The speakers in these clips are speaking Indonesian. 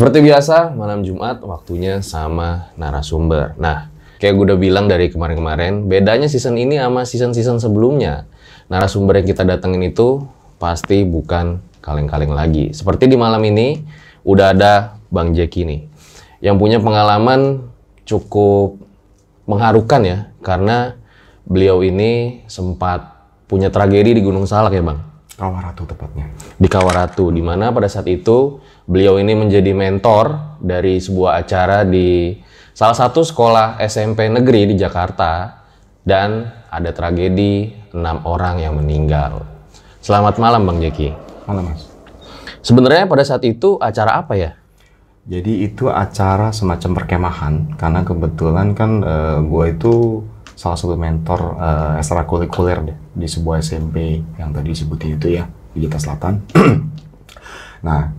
Seperti biasa, malam Jumat waktunya sama narasumber. Nah, kayak gue udah bilang dari kemarin-kemarin, bedanya season ini sama season-season sebelumnya. Narasumber yang kita datengin itu pasti bukan kaleng-kaleng lagi. Seperti di malam ini, udah ada Bang Jeki nih, yang punya pengalaman cukup mengharukan ya, karena beliau ini sempat punya tragedi di Gunung Salak ya Bang? Kawaratu tepatnya. Di Kawaratu, di mana pada saat itu beliau ini menjadi mentor dari sebuah acara di salah satu sekolah SMP negeri di Jakarta, dan ada tragedi 6 orang yang meninggal. Selamat malam Bang Jeki. Malam Mas. Sebenarnya pada saat itu acara apa ya? Jadi itu acara semacam perkemahan, karena kebetulan kan gue itu salah satu mentor ekstrakurikuler deh di sebuah SMP yang tadi disebutin itu ya, di Jakarta Selatan. Nah,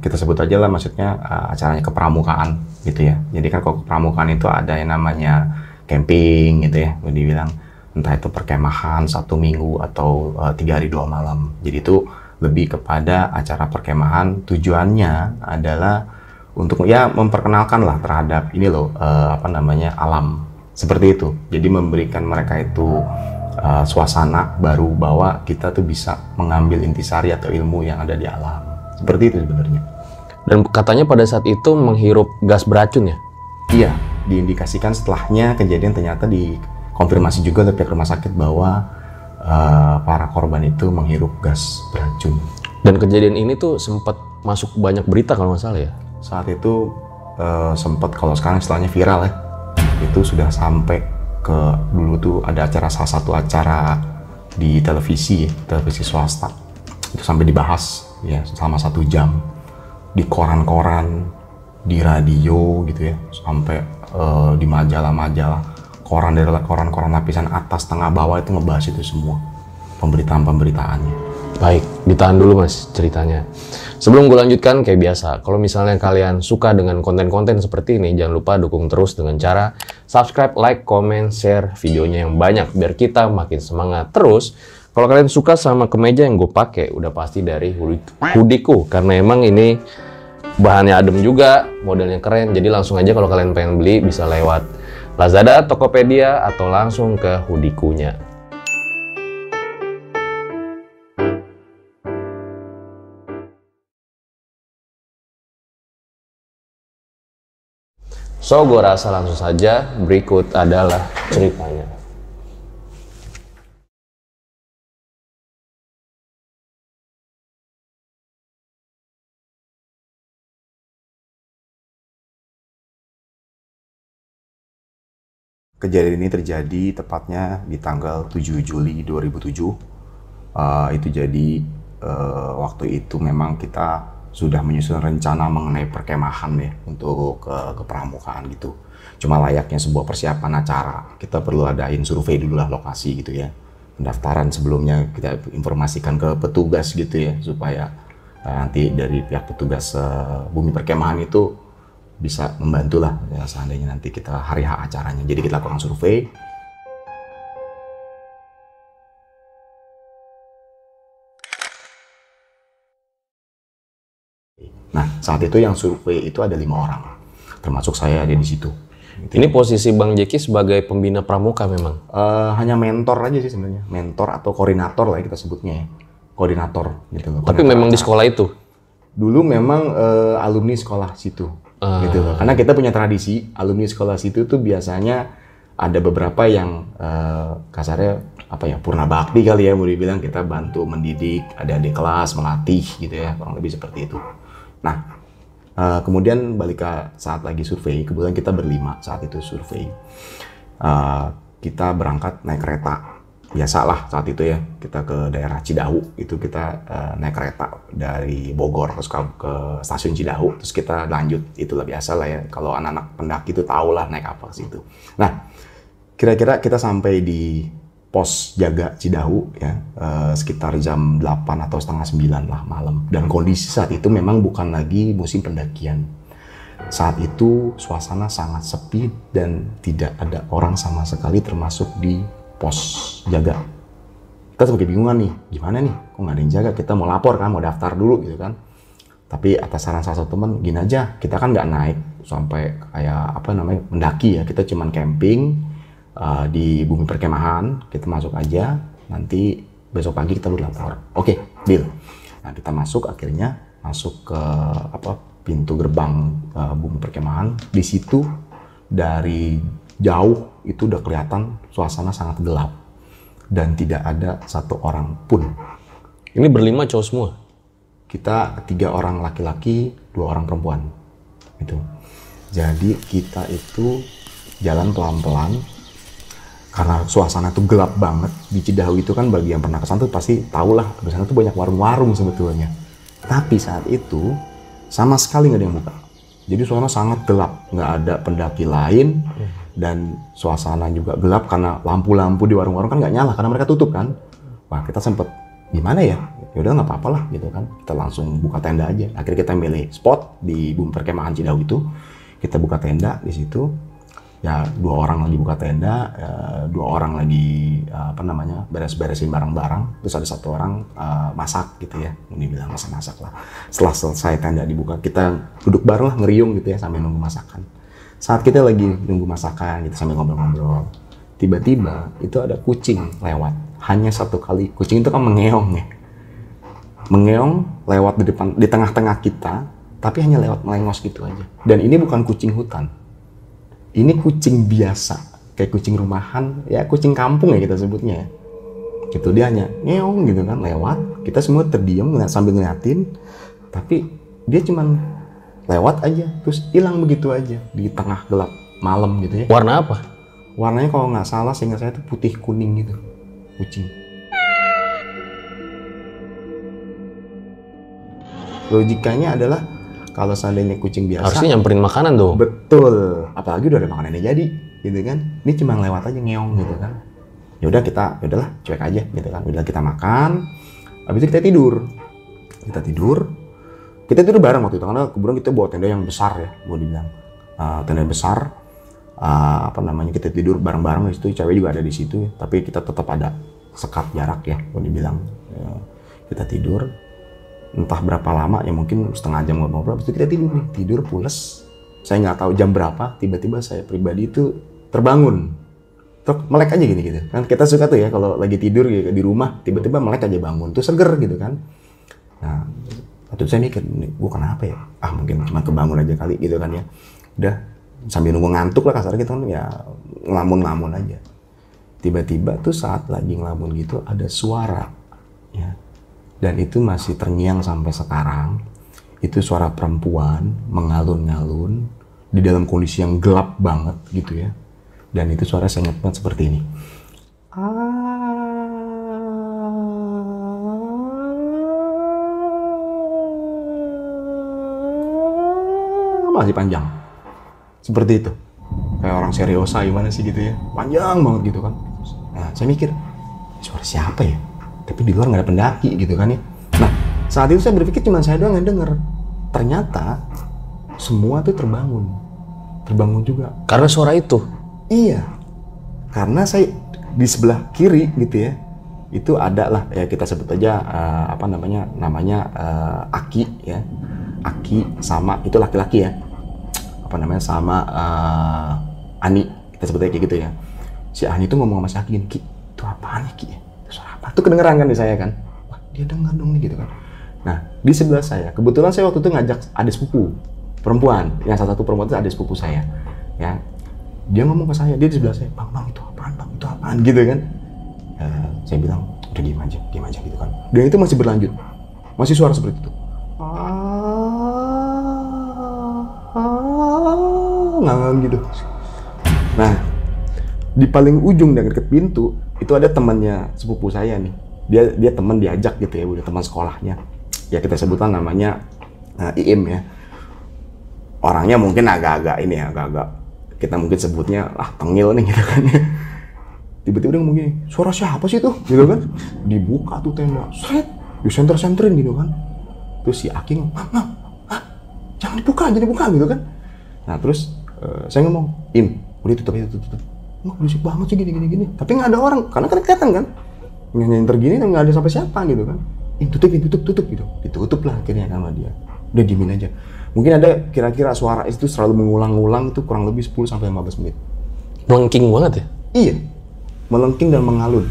kita sebut aja lah maksudnya acaranya kepramukaan gitu ya. Jadi kan kalau kepramukaan itu ada yang namanya camping gitu ya, boleh dibilang entah itu perkemahan 1 minggu atau 3 hari 2 malam. Jadi itu lebih kepada acara perkemahan, tujuannya adalah untuk ya memperkenalkan lah terhadap ini loh alam seperti itu. Jadi memberikan mereka itu suasana baru bahwa kita tuh bisa mengambil intisari atau ilmu yang ada di alam. Seperti itu sebenarnya. Dan katanya pada saat itu menghirup gas beracun ya? Iya, diindikasikan setelahnya kejadian ternyata dikonfirmasi juga oleh pihak rumah sakit bahwa para korban itu menghirup gas beracun. Dan kejadian ini tuh sempat masuk banyak berita kalau nggak salah ya? Saat itu sempat, kalau sekarang istilahnya viral ya, itu sudah sampai ke dulu tuh ada salah satu acara di televisi swasta, itu sampai dibahas ya selama 1 jam di koran-koran, di radio gitu ya, sampai di majalah-majalah, koran lapisan atas tengah bawah itu ngebahas itu semua pemberitaannya. Baik, ditahan dulu Mas ceritanya. Sebelum gue lanjutkan, kayak biasa, kalau misalnya kalian suka dengan konten-konten seperti ini, jangan lupa dukung terus dengan cara subscribe, like, comment, share videonya yang banyak, biar kita makin semangat. Terus, kalau kalian suka sama kemeja yang gue pakai, udah pasti dari hoodieku, karena emang ini bahannya adem juga, modelnya keren, jadi langsung aja kalau kalian pengen beli, bisa lewat Lazada, Tokopedia, atau langsung ke hoodieku-nya. So, gue rasa langsung saja berikut adalah ceritanya. Kejadian ini terjadi tepatnya di tanggal 7 Juli 2007. Itu jadi waktu itu memang kita sudah menyusun rencana mengenai perkemahan ya untuk kepramukaan gitu. Cuma layaknya sebuah persiapan acara, kita perlu adain survei dulu lah lokasi gitu ya. Pendaftaran sebelumnya kita informasikan ke petugas gitu ya, supaya nanti dari pihak petugas bumi perkemahan itu bisa membantu lah ya, seandainya nanti kita hari H acaranya. Jadi kita lakukan survei. Nah, saat itu yang survei itu ada 5 orang, termasuk saya ada di situ. Ini posisi Bang Jeki sebagai pembina pramuka memang? Hanya mentor aja sih sebenarnya, mentor atau koordinator lah kita sebutnya ya, koordinator gitu loh. Tapi memang di sekolah itu? Dulu memang alumni sekolah situ, gitu loh. Karena kita punya tradisi, alumni sekolah situ tuh biasanya ada beberapa yang kasarnya purna bakti kali ya, mau dibilang, kita bantu mendidik, ada di kelas, melatih gitu ya, kurang lebih seperti itu. Nah, kemudian balik ke saat lagi survei, kebetulan kita berlima saat itu survei. Kita berangkat naik kereta, biasalah saat itu ya, kita ke daerah Cidahu, itu kita naik kereta dari Bogor terus ke stasiun Cidahu, terus kita lanjut, itulah biasa lah ya, kalau anak-anak pendaki itu tau lah naik apa ke situ. Nah, kira-kira kita sampai di pos jaga Cidahu ya, sekitar jam 8 atau setengah 9 lah malam. Dan kondisi saat itu memang bukan lagi musim pendakian. Saat itu suasana sangat sepi dan tidak ada orang sama sekali termasuk di pos jaga. Kita sebagai bingungan nih, gimana nih? Kok nggak ada yang jaga? Kita mau lapor kan, mau daftar dulu gitu kan. Tapi atas saran salah satu teman, gini aja, kita kan nggak naik sampai kayak apa namanya mendaki ya, kita cuman camping di bumi perkemahan, kita masuk aja, nanti besok pagi kita udah lapor. Oke, deal. Nah kita masuk, akhirnya masuk ke pintu gerbang bumi perkemahan. Di situ dari jauh itu udah kelihatan suasana sangat gelap dan tidak ada satu orang pun. Ini berlima cowok semua? Kita 3 orang laki-laki, 2 orang perempuan. Gitu. Jadi kita itu jalan pelan-pelan karena suasana tuh gelap banget. Di Cidahu itu kan bagi yang pernah kesana tuh pasti tahu lah, di sana tuh banyak warung-warung sebetulnya. Tapi saat itu sama sekali nggak ada yang buka. Jadi suasana sangat gelap, nggak ada pendaki lain dan suasana juga gelap karena lampu-lampu di warung-warung kan nggak nyala karena mereka tutup kan. Wah kita sempet gimana ya? Ya udah nggak apa-apa lah gitu kan. Kita langsung buka tenda aja. Akhirnya kita milih spot di bumi perkemahan Cidahu itu. Kita buka tenda di situ. Ya 2 orang lagi buka tenda, 2 orang lagi beres-beresin barang-barang. Terus ada 1 orang masak gitu ya. Ini bilang masak lah. Setelah selesai tenda dibuka, kita duduk bareng lah ngeriung gitu ya sambil nunggu masakan. Saat kita lagi nunggu masakan, kita sambil ngobrol-ngobrol. Tiba-tiba itu ada kucing lewat. Hanya 1 kali. Kucing itu kan mengeong ya. Mengeong lewat di tengah-tengah kita, tapi hanya lewat melengos gitu aja. Dan ini bukan kucing hutan. Ini kucing biasa, kayak kucing rumahan, ya kucing kampung ya kita sebutnya ya. Gitu, dia hanya ngeong gitu kan, lewat. Kita semua terdiam sambil ngeliatin, tapi dia cuman lewat aja, terus hilang begitu aja di tengah gelap malam gitu ya. Warna apa? Warnanya kalau nggak salah seingat saya itu putih kuning gitu, kucing. Logikanya adalah kalau seandainya kucing biasa harusnya nyamperin makanan dong. Betul, apalagi udah ada makanannya jadi, gitu kan. Ini cuma lewat aja ngeong gitu kan. Ya udah udahlah cuek aja gitu kan. Udah kita makan, habis itu kita tidur. Kita tidur bareng waktu itu karena kebetulan kita bawa tenda yang besar ya, mau dibilang tenda besar. Kita tidur bareng-bareng di situ, cewek juga ada di situ ya. Tapi kita tetap ada sekat jarak ya, mau dibilang. Kita tidur. Entah berapa lama ya, mungkin setengah jam ngobrol, habis itu kita tidur pules. Saya nggak tahu jam berapa, tiba-tiba saya pribadi itu terbangun, melek aja gini gitu kan. Kita suka tuh ya kalau lagi tidur gitu, di rumah tiba-tiba melek aja bangun tuh seger gitu kan. Nah waktu itu saya mikir, gue kenapa ya, mungkin cuma kebangun aja kali gitu kan ya. Udah sambil nunggu ngantuk lah kasarnya gitu kan ya, ngelamun aja. Tiba-tiba tuh saat lagi ngelamun gitu ada suara ya. Dan itu masih terngiang sampai sekarang. Itu suara perempuan mengalun-ngalun di dalam kondisi yang gelap banget gitu ya. Dan itu suara saya ingat banget seperti ini. Masih panjang. Seperti itu. Kayak orang seriosa gimana sih gitu ya. Panjang banget gitu kan. Nah saya mikir, suara siapa ya? Tapi di luar nggak ada pendaki gitu kan ya. Nah saat itu saya berpikir cuma saya doang yang denger. Ternyata semua tuh terbangun juga. Karena suara itu? Iya. Karena saya di sebelah kiri gitu ya, itu ada lah ya, kita sebut aja namanya Aki ya. Aki sama itu laki-laki ya. Sama Ani, kita sebut aja kayak gitu ya. Si Ani tuh ngomong sama si Aki gini, "Ki, itu apaan ya Ki? Suara apa?" Itu kedengeran kan di saya kan. Wah, dia dengar dong nih gitu kan. Nah, di sebelah saya, kebetulan saya waktu itu ngajak adik sepupu perempuan. Yang salah satu perempuan itu adik sepupu saya. Ya. Dia ngomong ke saya, dia di sebelah saya, "Bang, itu apaan, Bang? Itu apaan?" gitu kan. Saya bilang, "Udah diam aja gitu kan." Dan itu masih berlanjut. Masih suara seperti itu. Ngangang gitu. Nah, di paling ujung dan deket pintu itu ada temannya sepupu saya nih. Dia teman diajak gitu ya, udah teman sekolahnya. Ya kita sebutkan namanya Iim ya. Orangnya mungkin agak-agak kita mungkin sebutnya tengil nih gitu kan. Tiba-tiba dia ngomong gini, "Suara siapa sih tuh?" gitu kan. Dibuka tuh tenda, disenter-senterin gitu kan. Terus si Aki ngomong, jangan dibuka gitu kan. Nah terus saya ngomong, "Im, udah tutup. Wah, berisik banget sih gini. Tapi nggak ada orang, karena kan kelihatan kan. Nyenter gini nggak ada sampai siapa gitu kan. Im, tutup gitu. Ditutup lah akhirnya sama dia. udah diemin aja. Mungkin ada kira-kira suara itu selalu mengulang-ulang itu kurang lebih 10-15 menit. Melengking banget ya? Iya, melengking dan mengalun.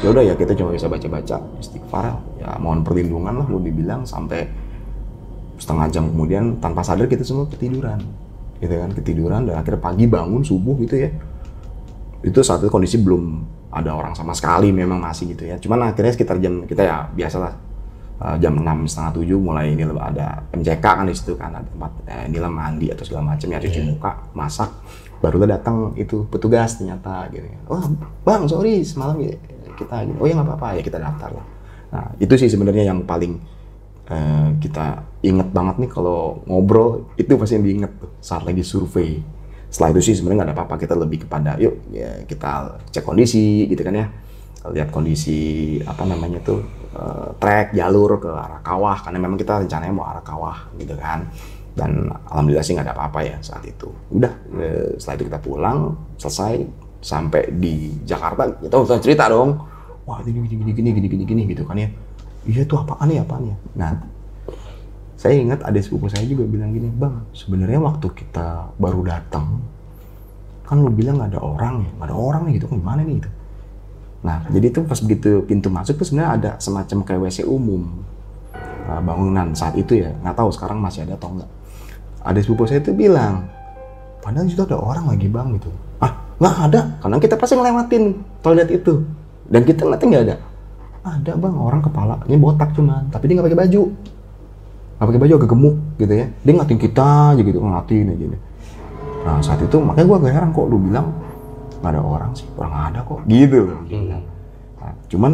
Ya udah ya, kita cuma bisa baca-baca istighfar, ya mohon perlindungan lah mau dibilang, sampai setengah jam kemudian tanpa sadar kita semua ketiduran, gitu kan, ketiduran, dan akhirnya pagi bangun subuh gitu ya. Itu saat itu kondisi belum ada orang sama sekali, memang masih gitu ya. Cuman akhirnya sekitar jam, kita ya biasalah jam 6, setengah 7 mulai ini ada MCK kan di situ kan, ada tempat inilah mandi atau segala macam ya, cuci muka, masak, barulah datang itu petugas ternyata gitu ya. Oh bang, sorry semalam ya kita gitu. Oh ya nggak apa-apa ya, kita daftar lah. Nah itu sih sebenarnya yang paling kita inget banget nih, kalau ngobrol itu pasti yang diinget tuh saat lagi survei. Setelah itu sih sebenarnya nggak ada apa-apa, kita lebih kepada yuk ya kita cek kondisi gitu kan ya, lihat kondisi apa namanya tuh trek jalur ke arah kawah, karena memang kita rencananya mau arah kawah gitu kan. Dan alhamdulillah sih nggak ada apa-apa ya saat itu. Udah setelah itu kita pulang, selesai, sampai di Jakarta kita udah cerita dong, wah ini gini gitu kan ya. Iya tuh apaan ya. Nah saya ingat ada sepupu saya juga bilang gini, bang sebenarnya waktu kita baru datang kan lu bilang nggak ada orang ya, nggak ada orang nih gitu kan, gimana nih gitu. Nah jadi tuh pas begitu pintu masuk tuh sebenarnya ada semacam kayak WC umum bangunan saat itu ya, nggak tahu sekarang masih ada atau enggak. Ada sepupu saya tuh bilang, padahal itu ada orang lagi bang gitu. Ah nggak ada, karena kita pasti ngelewatin toilet itu dan kita ngeliatnya nggak ada. Ada bang, orang kepalanya botak cuman, tapi dia nggak pakai baju. Nggak pakai baju, agak gemuk gitu ya. Dia ngatin kita aja gitu, ngatin aja deh. Nah saat itu makanya gue agak heran, kok lu bilang nggak ada orang sih, orang ada kok gitu. Nah, cuman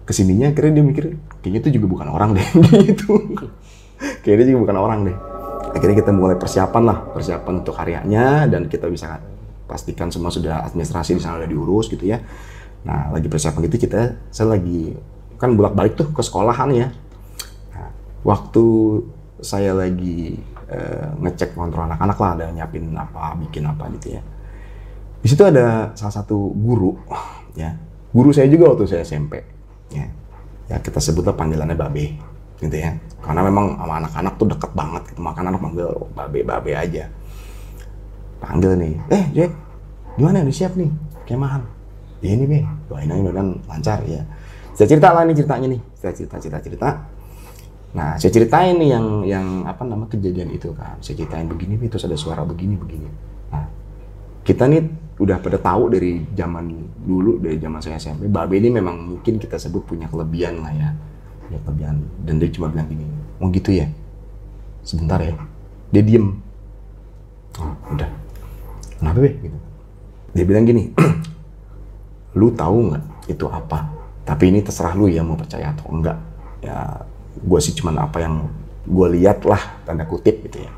kesininya akhirnya dia mikir kayaknya itu juga bukan orang deh gitu. Kayaknya dia juga bukan orang deh. Akhirnya kita mulai persiapan untuk hariannya, dan kita bisa pastikan semua sudah administrasi di sana udah diurus gitu ya. Nah lagi persiapan gitu saya lagi kan bolak-balik tuh ke sekolahan ya. Nah, waktu saya lagi ngecek kontrol anak-anak lah, ada nyiapin apa, bikin apa gitu ya. Di situ ada salah satu guru ya. Guru saya juga waktu saya SMP ya. Ya kita sebutlah panggilannya Babe gitu ya. Karena memang sama anak-anak tuh deket banget gitu. Makanya anak panggil Babe aja. Panggil nih, Jack, gimana udah siap nih kemahan? Ya ini Be, doain aja mudah-mudahan lancar ya. Saya cerita lah nih ceritanya nih. Saya cerita. Nah, saya ceritain nih yang apa nama kejadian itu kan. Saya ceritain begini, terus ada suara begini. Nah, kita nih udah pada tahu dari zaman dulu, dari zaman saya SMP, Babe ini memang mungkin kita sebut punya kelebihan lah ya. Punya kelebihan. Dan dia cuma bilang gini, mau gitu ya? Sebentar ya. Dia diem. Oh, udah. Kenapa Be? Gitu. Dia bilang gini, lu tahu nggak itu apa? Tapi ini terserah lu ya mau percaya atau enggak. Ya, gue sih cuman apa yang gue lihat lah, tanda kutip gitu ya.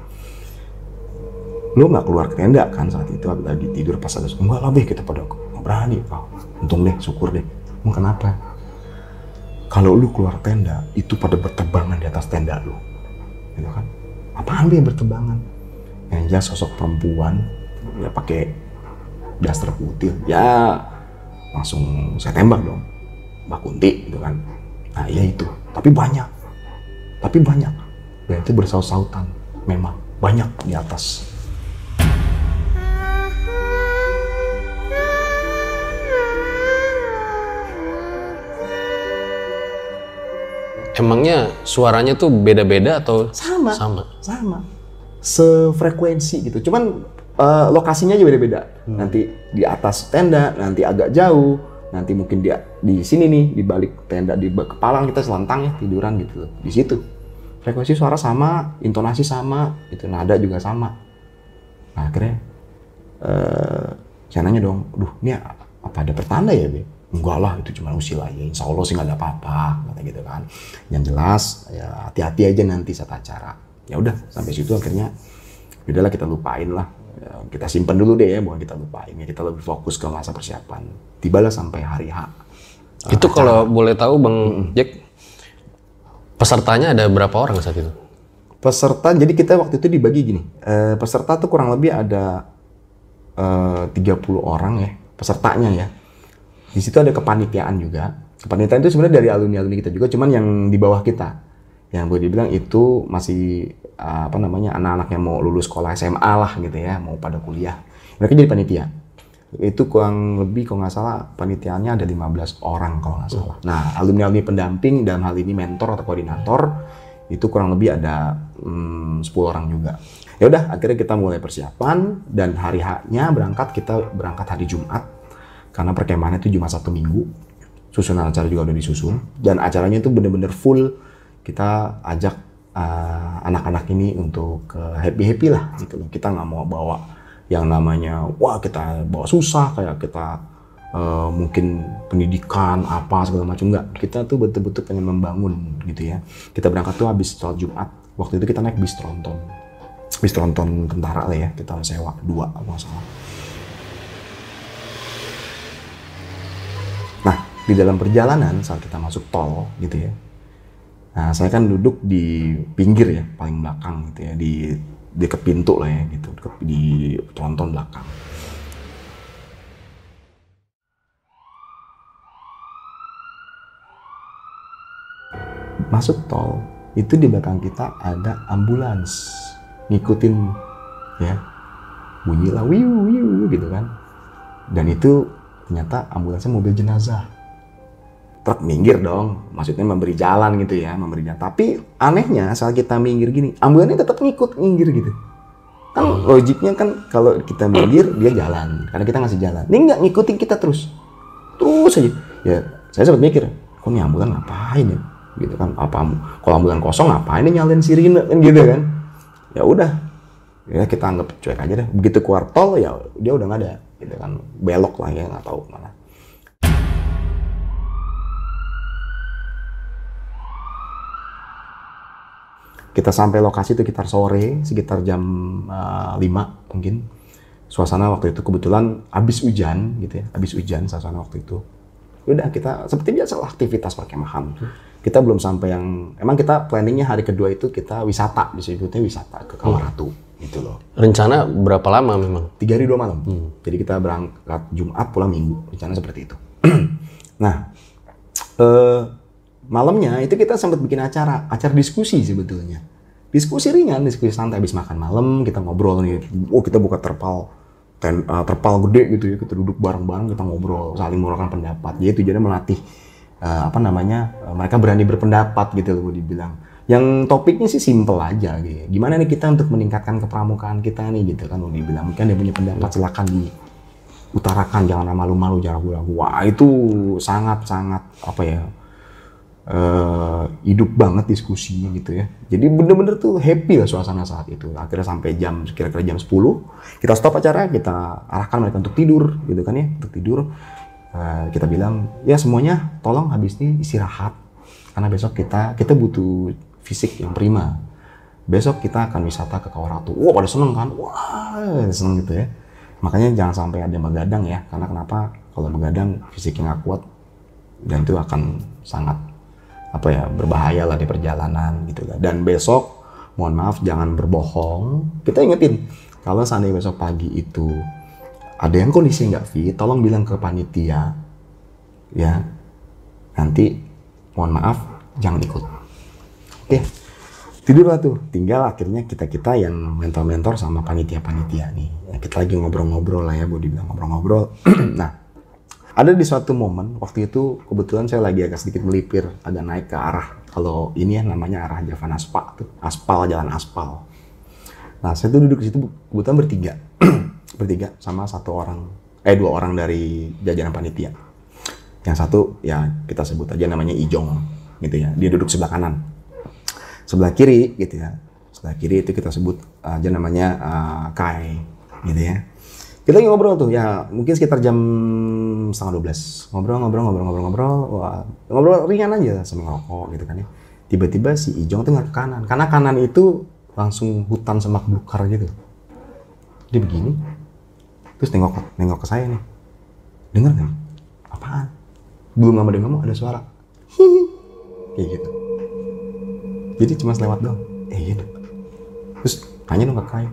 Lu nggak keluar ke tenda kan saat itu lagi tidur pas ada enggak lah Be, kita pada nggak berani. Oh, untung deh, syukur deh. Emang kenapa? Kalau lu keluar tenda itu pada berterbangan di atas tenda lu, gitu kan? Apaan Be yang berterbangan? Yang jelas sosok perempuan ya pakai daster putih ya. Langsung saya tembak dong, Mbak Kunti gitu kan. Nah iya itu, tapi banyak. Berarti bersaut-sautan, memang banyak di atas. Emangnya suaranya tuh beda-beda atau Sama. Sefrekuensi gitu, cuman lokasinya aja beda-beda. Nanti di atas tenda, nanti agak jauh, nanti mungkin dia di sini nih, di balik tenda, di kepalang kita selantang ya, tiduran gitu loh. Di situ frekuensi suara sama, intonasi sama, itu nada juga sama. Nah akhirnya saya nanya dong, ini apa ada pertanda ya Be? Enggak lah, itu cuma usil aja, insya Allah sih nggak ada apa-apa, kata gitu kan. Yang jelas ya hati-hati aja nanti saat acara. Ya udah sampai situ akhirnya, udahlah kita lupain lah. Ya, kita simpen dulu deh ya, bukan kita lupain ya, kita lebih fokus ke masa persiapan. Tibalah sampai hari H. Itu kalau boleh tahu Bang Jack, pesertanya ada berapa orang saat itu? Peserta, jadi kita waktu itu dibagi gini, peserta tuh kurang lebih ada 30 orang ya, pesertanya ya. Di situ ada kepanitiaan juga. Kepanitiaan itu sebenarnya dari alumni kita juga, cuman yang di bawah kita. Yang boleh dibilang itu masih anak-anak yang mau lulus sekolah SMA lah gitu ya, mau pada kuliah. Mereka jadi panitia. Itu kurang lebih kalau nggak salah panitiaannya ada 15 orang kalau nggak salah. Nah, alumni pendamping dalam hal ini mentor atau koordinator itu kurang lebih ada 10 orang juga. Ya udah, akhirnya kita mulai persiapan dan hari H-nya kita berangkat hari Jumat karena perkemahannya itu Jumat Sabtu Minggu. Susunan acara juga udah disusun dan acaranya itu bener-bener full. Kita ajak anak-anak ini untuk happy lah gitu loh. Kita nggak mau bawa yang namanya wah kita bawa susah kayak kita mungkin pendidikan apa segala macam, enggak. Kita tuh betul-betul pengen membangun gitu ya. Kita berangkat tuh habis sholat Jumat. Waktu itu kita naik bis tronton tentara lah ya, kita sewa 2 apa nggak salah. Nah, di dalam perjalanan saat kita masuk tol gitu ya. Nah, saya kan duduk di pinggir ya, paling belakang gitu ya, di dekat pintu lah ya gitu, di tronton belakang. Masuk tol, itu di belakang kita ada ambulans ngikutin ya, bunyi lah wiu gitu kan. Dan itu ternyata ambulansnya mobil jenazah. Truk minggir dong, maksudnya memberi jalan gitu ya, memberi jalan. Tapi anehnya saat kita minggir gini, ambulansnya tetap minggir gitu. Kan logiknya kan kalau kita minggir dia jalan, karena kita ngasih jalan. Ini nggak ngikutin kita terus aja. Ya saya sempat mikir, kok nih ambulan ngapain ya? Gitu kan, apa kalau ambulan kosong ngapain nih nyalain sirine kan gitu kan? Ya udah, ya kita anggap cuek aja deh. Begitu keluar tol ya dia udah nggak ada, gitu kan, belok lah ya nggak tahu mana. Kita sampai lokasi itu sekitar jam 5 mungkin. Suasana waktu itu kebetulan habis hujan gitu ya, suasana waktu itu. Udah kita seperti biasa aktivitas perkemahan. Kita belum sampai emang kita planningnya hari kedua itu kita wisata, disebutnya wisata ke Kawaratu gitu loh. Rencana berapa lama memang? 3 hari 2 malam. Jadi kita berangkat Jumat pulang Minggu, rencana seperti itu. Nah, malamnya itu kita sempat bikin acara diskusi sebetulnya. Diskusi ringan, diskusi santai habis makan malam, kita ngobrol nih. Kita buka terpal gede gitu ya, kita duduk bareng-bareng, kita ngobrol, saling mengeluarkan pendapat. Jadi tujuannya melatih mereka berani berpendapat gitu loh dibilang. Yang topiknya sih simple aja gitu. Gimana nih kita untuk meningkatkan kepramukaan kita nih gitu kan, dibilang. Mungkin ada punya pendapat silakan diutarakan, jangan malu-malu, jangan ragu-ragu. Wah, itu sangat-sangat hidup banget diskusinya gitu ya. Jadi bener-bener tuh happy lah suasana saat itu. Akhirnya sampai kira-kira jam 10, kita stop acara, kita arahkan mereka untuk tidur gitu kan ya, untuk tidur. Kita bilang, ya semuanya tolong habis ini istirahat. Karena besok kita butuh fisik yang prima. Besok kita akan wisata ke Kawaratu. Wah, pada seneng kan? Wah, seneng gitu ya. Makanya jangan sampai ada begadang ya. Karena kenapa? Kalau begadang fisiknya nggak kuat dan itu akan sangat berbahaya lah di perjalanan gitu lah. Dan besok mohon maaf jangan berbohong. Kita ingetin kalau seandainya besok pagi itu ada yang kondisi nggak fit, tolong bilang ke panitia ya, nanti mohon maaf jangan ikut. Oke, tidurlah tuh. Tinggal akhirnya kita yang mentor sama panitia nih ya, kita lagi ngobrol-ngobrol lah ya, boleh dibilang ngobrol-ngobrol. Nah, ada di suatu momen, waktu itu kebetulan saya lagi agak sedikit melipir, agak naik ke arah, kalau ini ya namanya arah Javan Aspal, jalan aspal. Nah, saya tuh duduk di situ kebetulan bertiga sama 2 orang dari jajaran panitia. Yang satu ya kita sebut aja namanya Ijong gitu ya, dia duduk sebelah kanan. Sebelah kiri gitu ya, sebelah kiri itu kita sebut aja namanya Kai gitu ya. Kita lagi ngobrol tuh ya, mungkin sekitar jam 11:30. Ngobrol ringan aja sambil ngerokok gitu kan ya. Tiba-tiba si Ijong tuh nggak ke kanan, karena kanan itu langsung hutan semak belukar gitu. Dia begini, terus nengok ke saya nih. Dengar nggak? Apaan? Belum lama dia ngomong ada suara. Hihi. Kayak gitu. Jadi cuma selewat doang. Iya. Terus tanya dong ke Kai.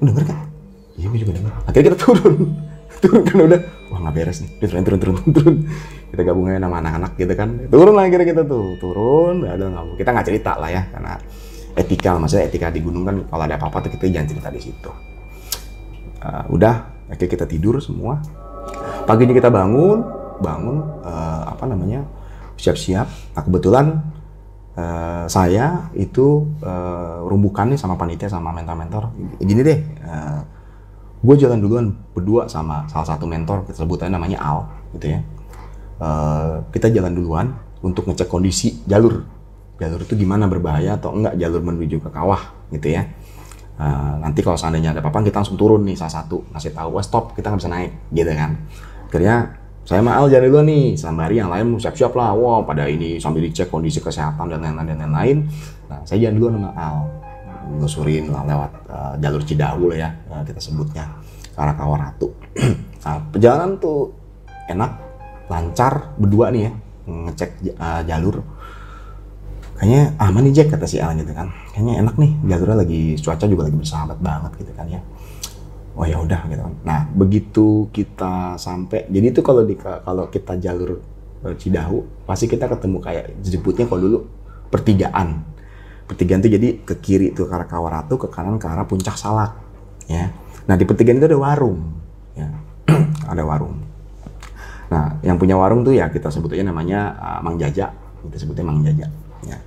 Lu denger kan? Iya, gue juga denger. Akhirnya kita turun kan udah. wah nggak beres nih, turun. Kita gabungin sama anak-anak gitu kan, turun lah akhirnya kita turun, kita nggak cerita lah ya, karena etika, maksudnya etika di gunung kan kalau ada apa-apa tuh kita jangan cerita di situ. Udah, akhirnya kita tidur semua. Paginya kita bangun, siap-siap. Nah kebetulan saya itu rumbukan nih sama panitia sama mentor-mentor. Gini deh, gue jalan duluan berdua sama salah satu mentor, kita sebutannya namanya Al, gitu ya. Kita jalan duluan untuk ngecek kondisi jalur itu gimana, berbahaya atau enggak jalur menuju ke kawah gitu ya. Nanti kalau seandainya ada apa-apa kita langsung turun nih salah satu, ngasih tahu, wah stop, kita nggak bisa naik gitu kan. Akhirnya saya sama Al jalan duluan nih, sembari yang lain siap-siap lah, wah pada ini sambil dicek kondisi kesehatan dan lain-lain. Nah saya jalan duluan sama Al, ngelusurin lah lewat jalur Cidahu lah ya, kita sebutnya ke arah Kawah Ratu. Nah perjalanan tuh enak, lancar, berdua nih ya, ngecek jalur. Kayaknya aman nih Jack, kata si Al gitu kan. Kayaknya enak nih, jalurnya lagi, cuaca juga lagi bersahabat banget gitu kan ya. Oh ya udah gitu kan. Nah begitu kita sampai, jadi itu kalau kita jalur Cidahu, pasti kita ketemu kayak jemputnya kalau dulu pertigaan tuh, jadi ke kiri itu ke arah Kawah Ratu, ke kanan ke arah Puncak Salak ya. Nah di pertigaan itu ada warung ya. Ada warung. Nah yang punya warung tuh ya kita sebut aja namanya Mang Jaja, kita sebutnya Mang Jaja ya.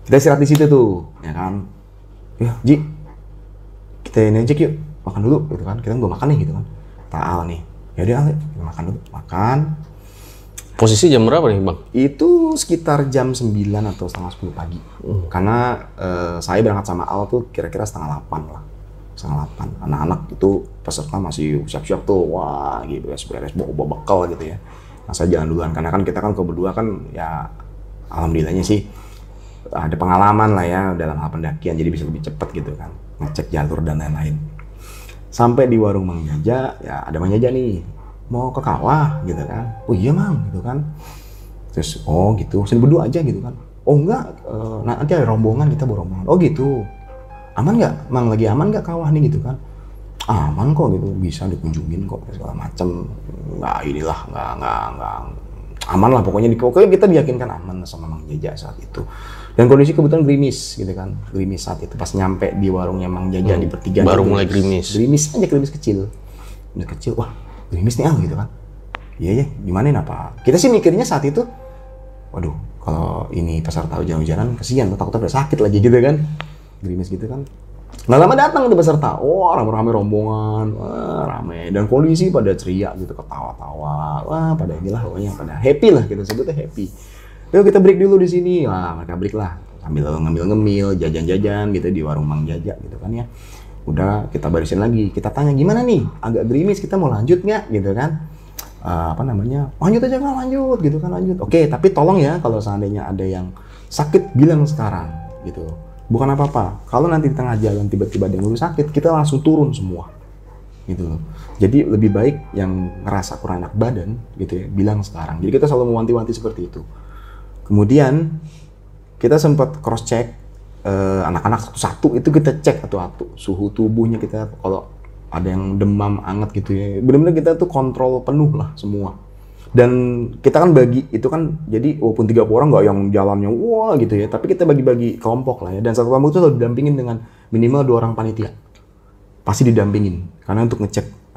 Kita istirahat di situ tuh ya kan. Ya Ji, kita ini aja yuk, makan dulu gitu kan, kita belum makan nih gitu kan. Taal nih, ya udah Al, kita makan dulu. Posisi jam berapa nih Bang? Itu sekitar jam 9 atau setengah 10 pagi. Karena saya berangkat sama Al tuh kira-kira setengah 8 lah. Setengah 8. Anak-anak itu peserta masih siap-siap tuh, wah gitu, beres-beres, bawa bekal gitu ya. Nah saya jalan duluan, karena kan kita kan berdua kan ya alhamdulillahnya sih ada pengalaman lah ya dalam hal pendakian, jadi bisa lebih cepat gitu kan, ngecek jalur dan lain-lain. Sampai di warung Mang Jaja, ya ada Mang Jaja nih, mau ke kawah gitu kan. Oh iya Mang gitu kan. Terus oh gitu, sini berdua aja gitu kan. Oh enggak, nanti ada rombongan, kita bawa rombongan. Oh gitu, aman nggak Mang, lagi aman nggak kawah nih gitu kan. Aman kok gitu, bisa dikunjungin kok segala macam. Nggak aman lah pokoknya kita diyakinkan aman sama Mang Jaja saat itu. Dan kondisi kebetulan gerimis gitu kan, gerimis saat itu pas nyampe di warungnya Mang Jaja di pertigaan. Baru mulai gerimis. Gerimis aja, gerimis kecil. Wah gerimis nih Al gitu kan. Iya ya, gimana apa? Kita sih mikirnya saat itu, waduh kalau ini peserta hujan-hujanan kesian, takutnya udah sakit lagi gitu kan. Gerimis gitu kan. Nggak lama datang tuh peserta, wah rame-rame rombongan, wah rame, dan kondisi pada ceria gitu, ketawa-tawa, wah pada inilah pokoknya pada happy lah, kita sebutnya happy. Yuk kita break dulu di sini, wah mereka break lah, sambil ngemil-ngemil, jajan-jajan gitu di warung Mang Jaja gitu kan ya. Udah kita barisin lagi, kita tanya gimana nih, agak gerimis, kita mau lanjut nggak gitu kan? Lanjut aja nggak, lanjut gitu kan, lanjut. Oke, tapi tolong ya kalau seandainya ada yang sakit bilang sekarang gitu. Bukan apa-apa, kalau nanti di tengah jalan tiba-tiba ada yang sakit, kita langsung turun semua gitu loh. Jadi lebih baik yang ngerasa kurang enak badan gitu ya, bilang sekarang. Jadi kita selalu mewanti-wanti seperti itu. Kemudian kita sempat cross check anak-anak satu-satu, itu kita cek satu-satu suhu tubuhnya, kita kalau ada yang demam anget gitu ya, benar-benar kita tuh kontrol penuh lah semua. Dan kita kan bagi itu kan, jadi walaupun 30 orang nggak yang jalannya wah gitu ya, tapi kita bagi-bagi kelompok lah ya, dan satu kelompok itu selalu didampingin dengan minimal 2 orang panitia, pasti didampingin karena untuk ngecek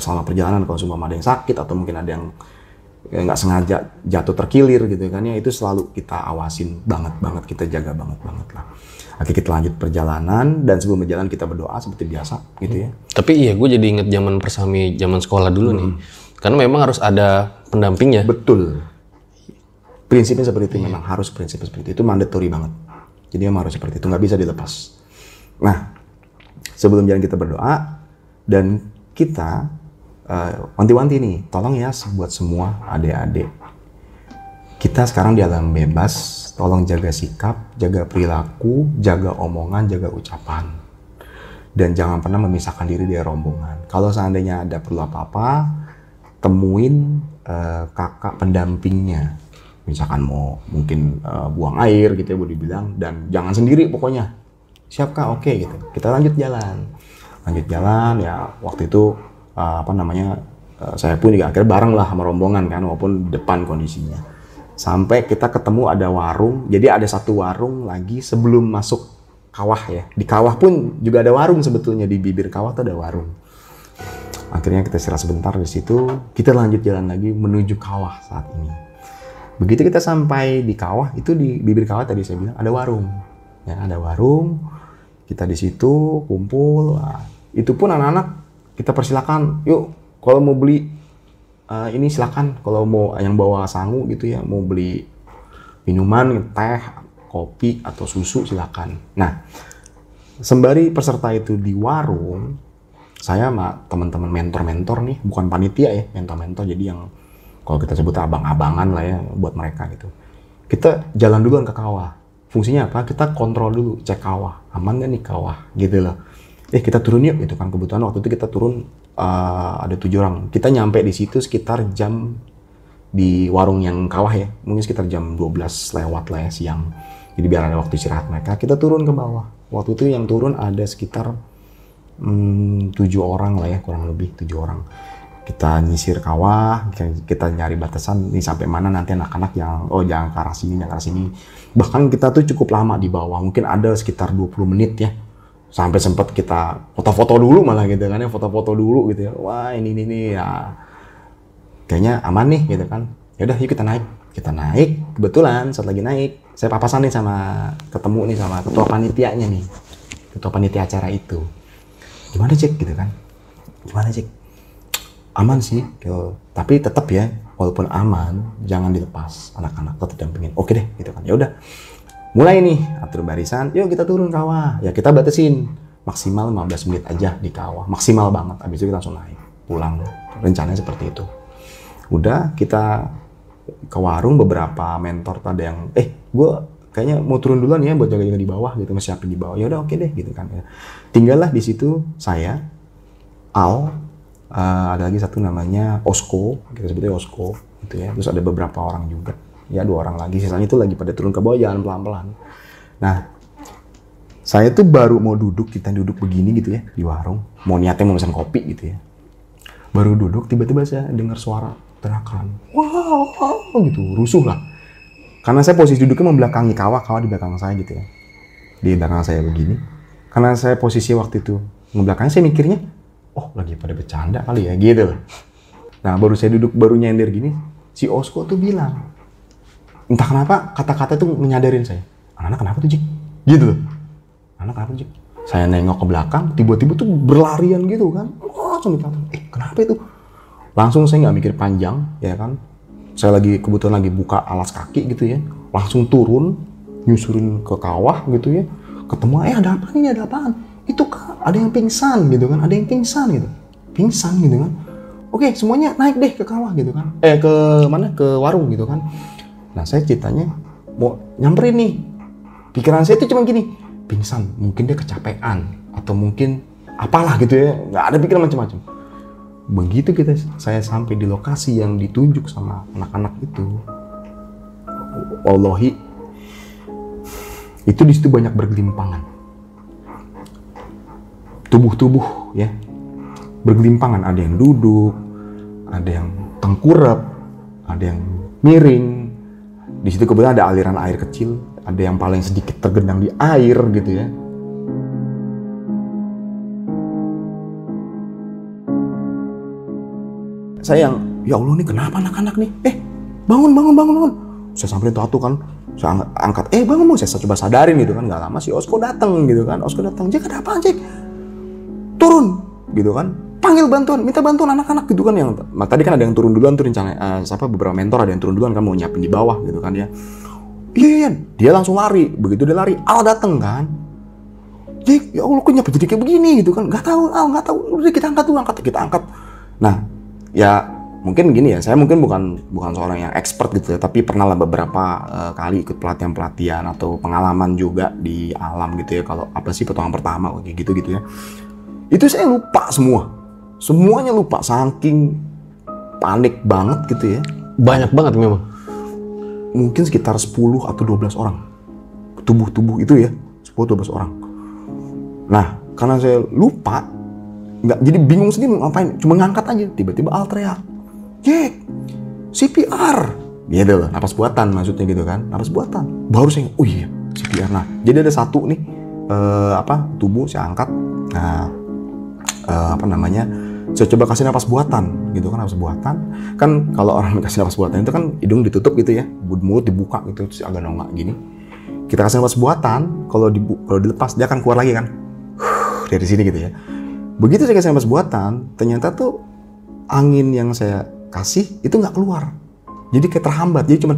selama perjalanan kalau semua ada yang sakit atau mungkin ada yang nggak sengaja jatuh terkilir gitu kan ya, itu selalu kita awasin banget, kita jaga banget lah. Akhirnya kita lanjut perjalanan, dan sebelum berjalan kita berdoa seperti biasa gitu ya. Tapi iya, gue jadi inget zaman persami, zaman sekolah dulu nih. Karena memang harus ada pendampingnya. Betul. Prinsipnya seperti itu, memang harus prinsipnya seperti itu, mandatory banget. Jadi memang harus seperti itu, nggak bisa dilepas. Nah, sebelum jalan kita berdoa, dan kita wanti-wanti nih, tolong ya buat semua adik-adik. Kita sekarang di alam bebas, tolong jaga sikap, jaga perilaku, jaga omongan, jaga ucapan. Dan jangan pernah memisahkan diri dari rombongan. Kalau seandainya ada perlu apa-apa, temuin kakak pendampingnya, misalkan mau mungkin buang air gitu ya, boleh dibilang, dan jangan sendiri pokoknya. Siap kak, oke gitu. Kita lanjut jalan ya. Waktu itu saya pun juga akhirnya bareng lah sama rombongan kan, walaupun depan kondisinya. Sampai kita ketemu ada warung, jadi ada satu warung lagi sebelum masuk kawah ya. Di kawah pun juga ada warung sebetulnya, di bibir kawah tuh ada warung. Akhirnya kita istirahat sebentar di situ, kita lanjut jalan lagi menuju kawah saat ini. Begitu kita sampai di kawah, itu di bibir kawah tadi saya bilang ada warung. Ya, ada warung, kita di situ kumpul. Nah, itu pun anak-anak kita persilakan, yuk kalau mau beli ini silakan, kalau mau yang bawa sangu gitu ya, mau beli minuman, teh, kopi atau susu silakan. Nah, sembari peserta itu di warung, saya sama teman-teman mentor-mentor nih, bukan panitia ya, mentor-mentor, jadi yang kalau kita sebut abang-abangan lah ya buat mereka gitu. Kita jalan duluan ke kawah. Fungsinya apa? Kita kontrol dulu, cek kawah, aman nggak nih kawah, gitu loh. Kita turun yuk, gitu kan. Kebetulan waktu itu kita turun ada 7 orang. Kita nyampe di situ sekitar jam di warung yang kawah ya, mungkin sekitar jam 12 lewat lah ya, siang. Jadi biar ada waktu istirahat mereka, kita turun ke bawah. Waktu itu yang turun ada sekitar 7 orang lah ya, kurang lebih 7 orang. Kita nyisir kawah, kita nyari batasan nih sampai mana nanti anak-anak yang jangan ke arah sini, jangan ke arah sini. Bahkan kita tuh cukup lama di bawah, mungkin ada sekitar 20 menit ya. Sampai sempat kita foto-foto dulu malah gitu kan ya, foto-foto dulu gitu ya. Wah, ini ya. Kayaknya aman nih gitu kan. Ya udah, yuk kita naik. Kita naik, kebetulan saat lagi naik, saya papasan nih ketemu nih sama ketua panitianya nih. Ketua panitia acara itu. Gimana Cik gitu kan? Gimana Cik? Aman sih, gitu. Tapi tetap ya, walaupun aman, jangan dilepas anak-anak, tetap dampingin. Oke deh, gitu kan. Ya udah. Mulai nih, atur barisan, yuk kita turun kawah. Ya kita batasin, maksimal 15 menit aja di kawah. Maksimal banget, habis itu kita langsung naik. Pulang, rencananya seperti itu. Udah, kita ke warung, beberapa mentor ada yang, gue kayaknya mau turun duluan ya buat jaga-jaga di bawah gitu, masih siapin di bawah. Ya udah oke deh gitu kan. Tinggallah di situ saya, Al, ada lagi satu namanya Osko, kita sebutnya Osko gitu ya. Terus ada beberapa orang juga. Ya 2 orang lagi, sisanya itu lagi pada turun ke bawah jalan pelan-pelan. Nah, saya tuh baru mau duduk, kita duduk begini gitu ya di warung, mau niatnya mau pesan kopi gitu ya. Baru duduk, tiba-tiba saya dengar suara teriakan, wow gitu, rusuh lah. Karena saya posisi duduknya membelakangi kawah di belakang saya gitu ya. Di belakang saya begini. Karena saya posisi waktu itu ngebelakangnya, saya mikirnya, lagi pada bercanda kali ya gitu. Nah, baru saya duduk, baru nyender gini, si Osko tuh bilang, entah kenapa kata-kata itu menyadarin saya. Anak-anak kenapa tuh Jik? Gitu loh. Anak kenapa Jik? Saya nengok ke belakang, tiba-tiba tuh berlarian gitu kan. Langsung ditanya, kenapa itu? Langsung saya nggak mikir panjang, ya kan. Saya kebetulan lagi buka alas kaki gitu ya. Langsung turun, nyusurin ke kawah gitu ya. Ketemu, ada apa nih, ada apaan? Itu kan ada yang pingsan gitu kan, ada yang pingsan gitu. Pingsan gitu kan. Oke, semuanya naik deh ke kawah gitu kan. Ke mana? Ke warung gitu kan. Nah, saya ceritanya mau nyamperin nih. Pikiran saya itu cuma gini, pingsan, mungkin dia kecapean atau mungkin apalah gitu ya. Nggak ada pikiran macam-macam. Begitu saya sampai di lokasi yang ditunjuk sama anak-anak itu, wallahi itu di situ banyak bergelimpangan. Tubuh-tubuh ya. Bergelimpangan, ada yang duduk, ada yang tengkurap, ada yang miring. Di situ kebetulan ada aliran air kecil, ada yang paling sedikit tergenang di air gitu ya. Saya yang, ya Allah nih kenapa anak-anak nih? Bangun. Saya samperin tuh kan, saya angkat, bangun mau, saya coba sadarin gitu kan. Gak lama si Osko datang gitu kan. Osko datang, Cek ada apaan Cek? Turun gitu kan. Panggil bantuan, minta bantuan anak-anak gitu kan. Yang tadi kan ada yang turun duluan tuh rencana, beberapa mentor ada yang turun duluan kan, mau nyiapin di bawah gitu kan ya. Iya, dia langsung lari. Begitu dia lari, Al dateng kan. Jik, ya Allah kok nyapa jadi kayak begini gitu kan. Gak tahu, Al gak tahu. Udah kita angkat. Nah, ya mungkin gini ya, saya mungkin bukan seorang yang expert gitu ya, tapi pernah lah beberapa kali ikut pelatihan atau pengalaman juga di alam gitu ya. Kalau apa sih petualangan pertama kayak gitu ya. Itu saya lupa semuanya lupa, saking panik banget gitu ya. Banyak banget memang. Mungkin sekitar 10 atau 12 orang. Tubuh itu ya, 10-12 orang. Nah, karena saya lupa, nggak, jadi bingung sendiri ngapain, cuma ngangkat aja, tiba-tiba Al teriak, Jack, CPR, gitu loh, napas buatan maksudnya gitu kan, napas buatan, baru saya, oh iya, CPR. Nah, jadi ada satu nih, tubuh saya angkat, nah, saya coba kasih napas buatan, gitu kan, napas buatan, kan kalau orang kasih napas buatan itu kan hidung ditutup gitu ya, mulut dibuka gitu, terus agak nongak gini, kita kasih napas buatan, kalau dilepas dia akan keluar lagi kan, dari sini gitu ya. Begitu saya kasih napas buatan, ternyata tuh angin yang saya kasih itu nggak keluar. Jadi kayak terhambat, jadi cuman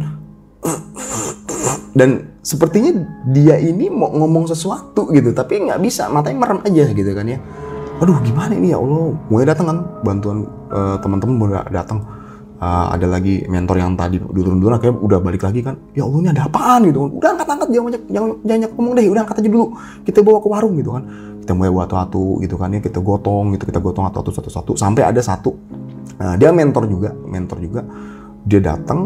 dan sepertinya dia ini mau ngomong sesuatu gitu, tapi nggak bisa, matanya merem aja gitu kan ya. Aduh gimana ini ya Allah, mulai datang kan bantuan teman-teman mulai datang. Ada lagi mentor yang tadi turun-turun akhirnya udah balik lagi kan. Ya Allah ini ada apaan gitu kan. Udah angkat-angkat, jangan ngomong deh, udah angkat aja dulu. Kita bawa ke warung gitu kan. Kita mulai buat satu gitu kan ya, kita gotong satu-satu sampai ada satu. Dia mentor juga. Dia datang,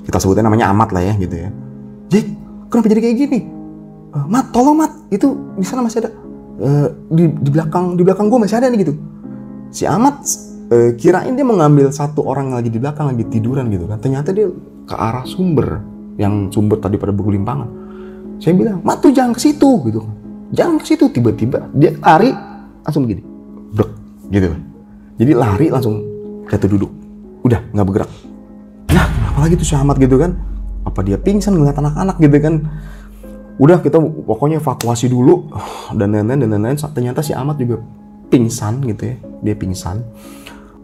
kita sebutnya namanya Ahmad lah ya gitu ya. Jack, kenapa jadi kayak gini? Mat, tolong Mat, itu di sana masih ada. Di belakang gue masih ada nih gitu. Si Ahmad kirain dia mengambil satu orang lagi di belakang lagi tiduran gitu kan. Ternyata dia ke arah sumber tadi pada bergelimpangan. Saya bilang, Mat tuh jangan ke situ gitu. Jangan ke situ. Tiba-tiba dia lari langsung begini, brek gitu. Jadi lari langsung jatuh duduk. Udah nggak bergerak. Nah, kenapa lagi tuh si Ahmad gitu kan? Apa dia pingsan ngeliat anak-anak gitu kan? Udah kita pokoknya evakuasi dulu dan lain-lain. Ternyata si Ahmad juga pingsan gitu ya. Dia pingsan.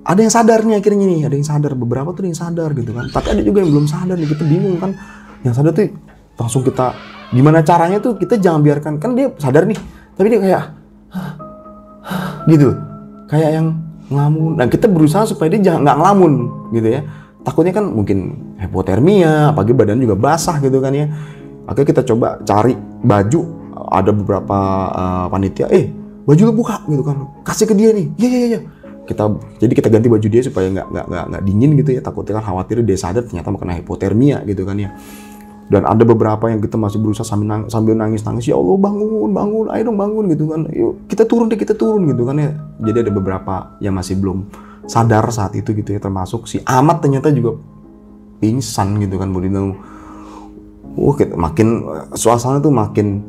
Ada yang sadar nih akhirnya nih, ada yang sadar, beberapa tuh yang sadar gitu kan. Tapi ada juga yang belum sadar nih, kita bingung kan. Yang sadar tuh langsung kita, gimana caranya tuh kita jangan biarkan, kan dia sadar nih, tapi dia kayak gitu, kayak yang ngelamun. Dan kita berusaha supaya dia jangan nggak ngelamun gitu ya. Takutnya kan mungkin hipotermia, apalagi badan juga basah gitu kan ya. Akhirnya kita coba cari baju, ada beberapa panitia, baju lu buka gitu kan, kasih ke dia nih, iya. Jadi kita ganti baju dia supaya nggak dingin gitu ya, takutnya kan khawatir dia sadar ternyata kena hipotermia gitu kan ya. Dan ada beberapa yang kita masih berusaha sambil nangis, ya Allah bangun, ayo dong bangun gitu kan, yuk kita turun gitu kan ya. Jadi ada beberapa yang masih belum sadar saat itu gitu ya, termasuk si Ahmad ternyata juga pingsan gitu kan, makin suasana tuh makin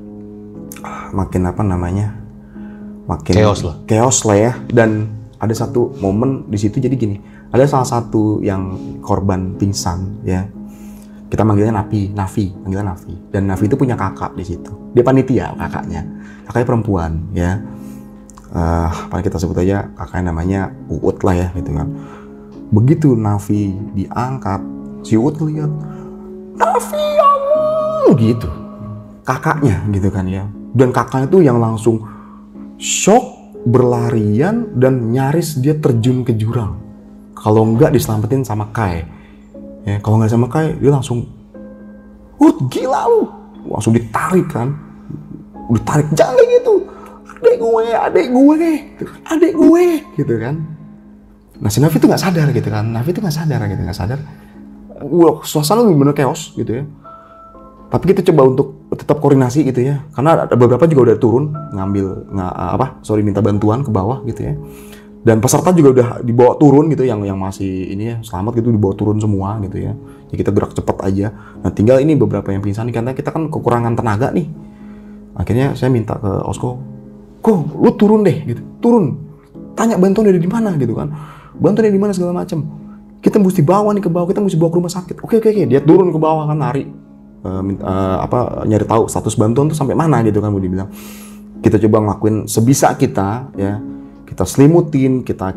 chaos lah ya. Dan ada satu momen di situ, jadi gini, ada salah satu yang korban pingsan ya, kita manggilnya Nafi. Dan Nafi itu punya kakak di situ, dia panitia, kakaknya perempuan ya, paling kita sebut aja kakaknya namanya Uut lah ya gitu kan. Begitu Nafi diangkat, si Uut lihat Nafi ya Allah gitu, kakaknya gitu kan ya. Dan kakaknya tuh yang langsung shock, berlarian, dan nyaris dia terjun ke jurang. Kalau nggak diselamatin sama Kai. Ya, kalau nggak sama Kai, dia langsung, gila lu, langsung ditarik kan, ditarik, jangan kayak gitu, adik gue, gitu kan. Nah si Nafi tuh nggak sadar gitu kan, nggak sadar. Suasana bener-bener chaos gitu ya. Tapi kita coba untuk tetap koordinasi gitu ya, karena ada beberapa juga udah turun minta bantuan ke bawah gitu ya. Dan peserta juga udah dibawa turun gitu, yang masih ini ya selamat gitu dibawa turun semua gitu ya. Ya kita gerak cepat aja. Nah tinggal ini beberapa yang pingsan nih, karena kita kan kekurangan tenaga nih. Akhirnya saya minta ke Osko, lu turun deh gitu, tanya bantuan dari di mana gitu kan, bantuan dari di mana segala macam. Kita mesti bawa nih ke bawah, kita mesti bawa ke rumah sakit. Oke. Dia turun ke bawah kan, lari. Nyari tahu status bantuan tuh sampai mana gitu kan, mau dibilang. Kita coba ngelakuin sebisa kita ya, kita selimutin, kita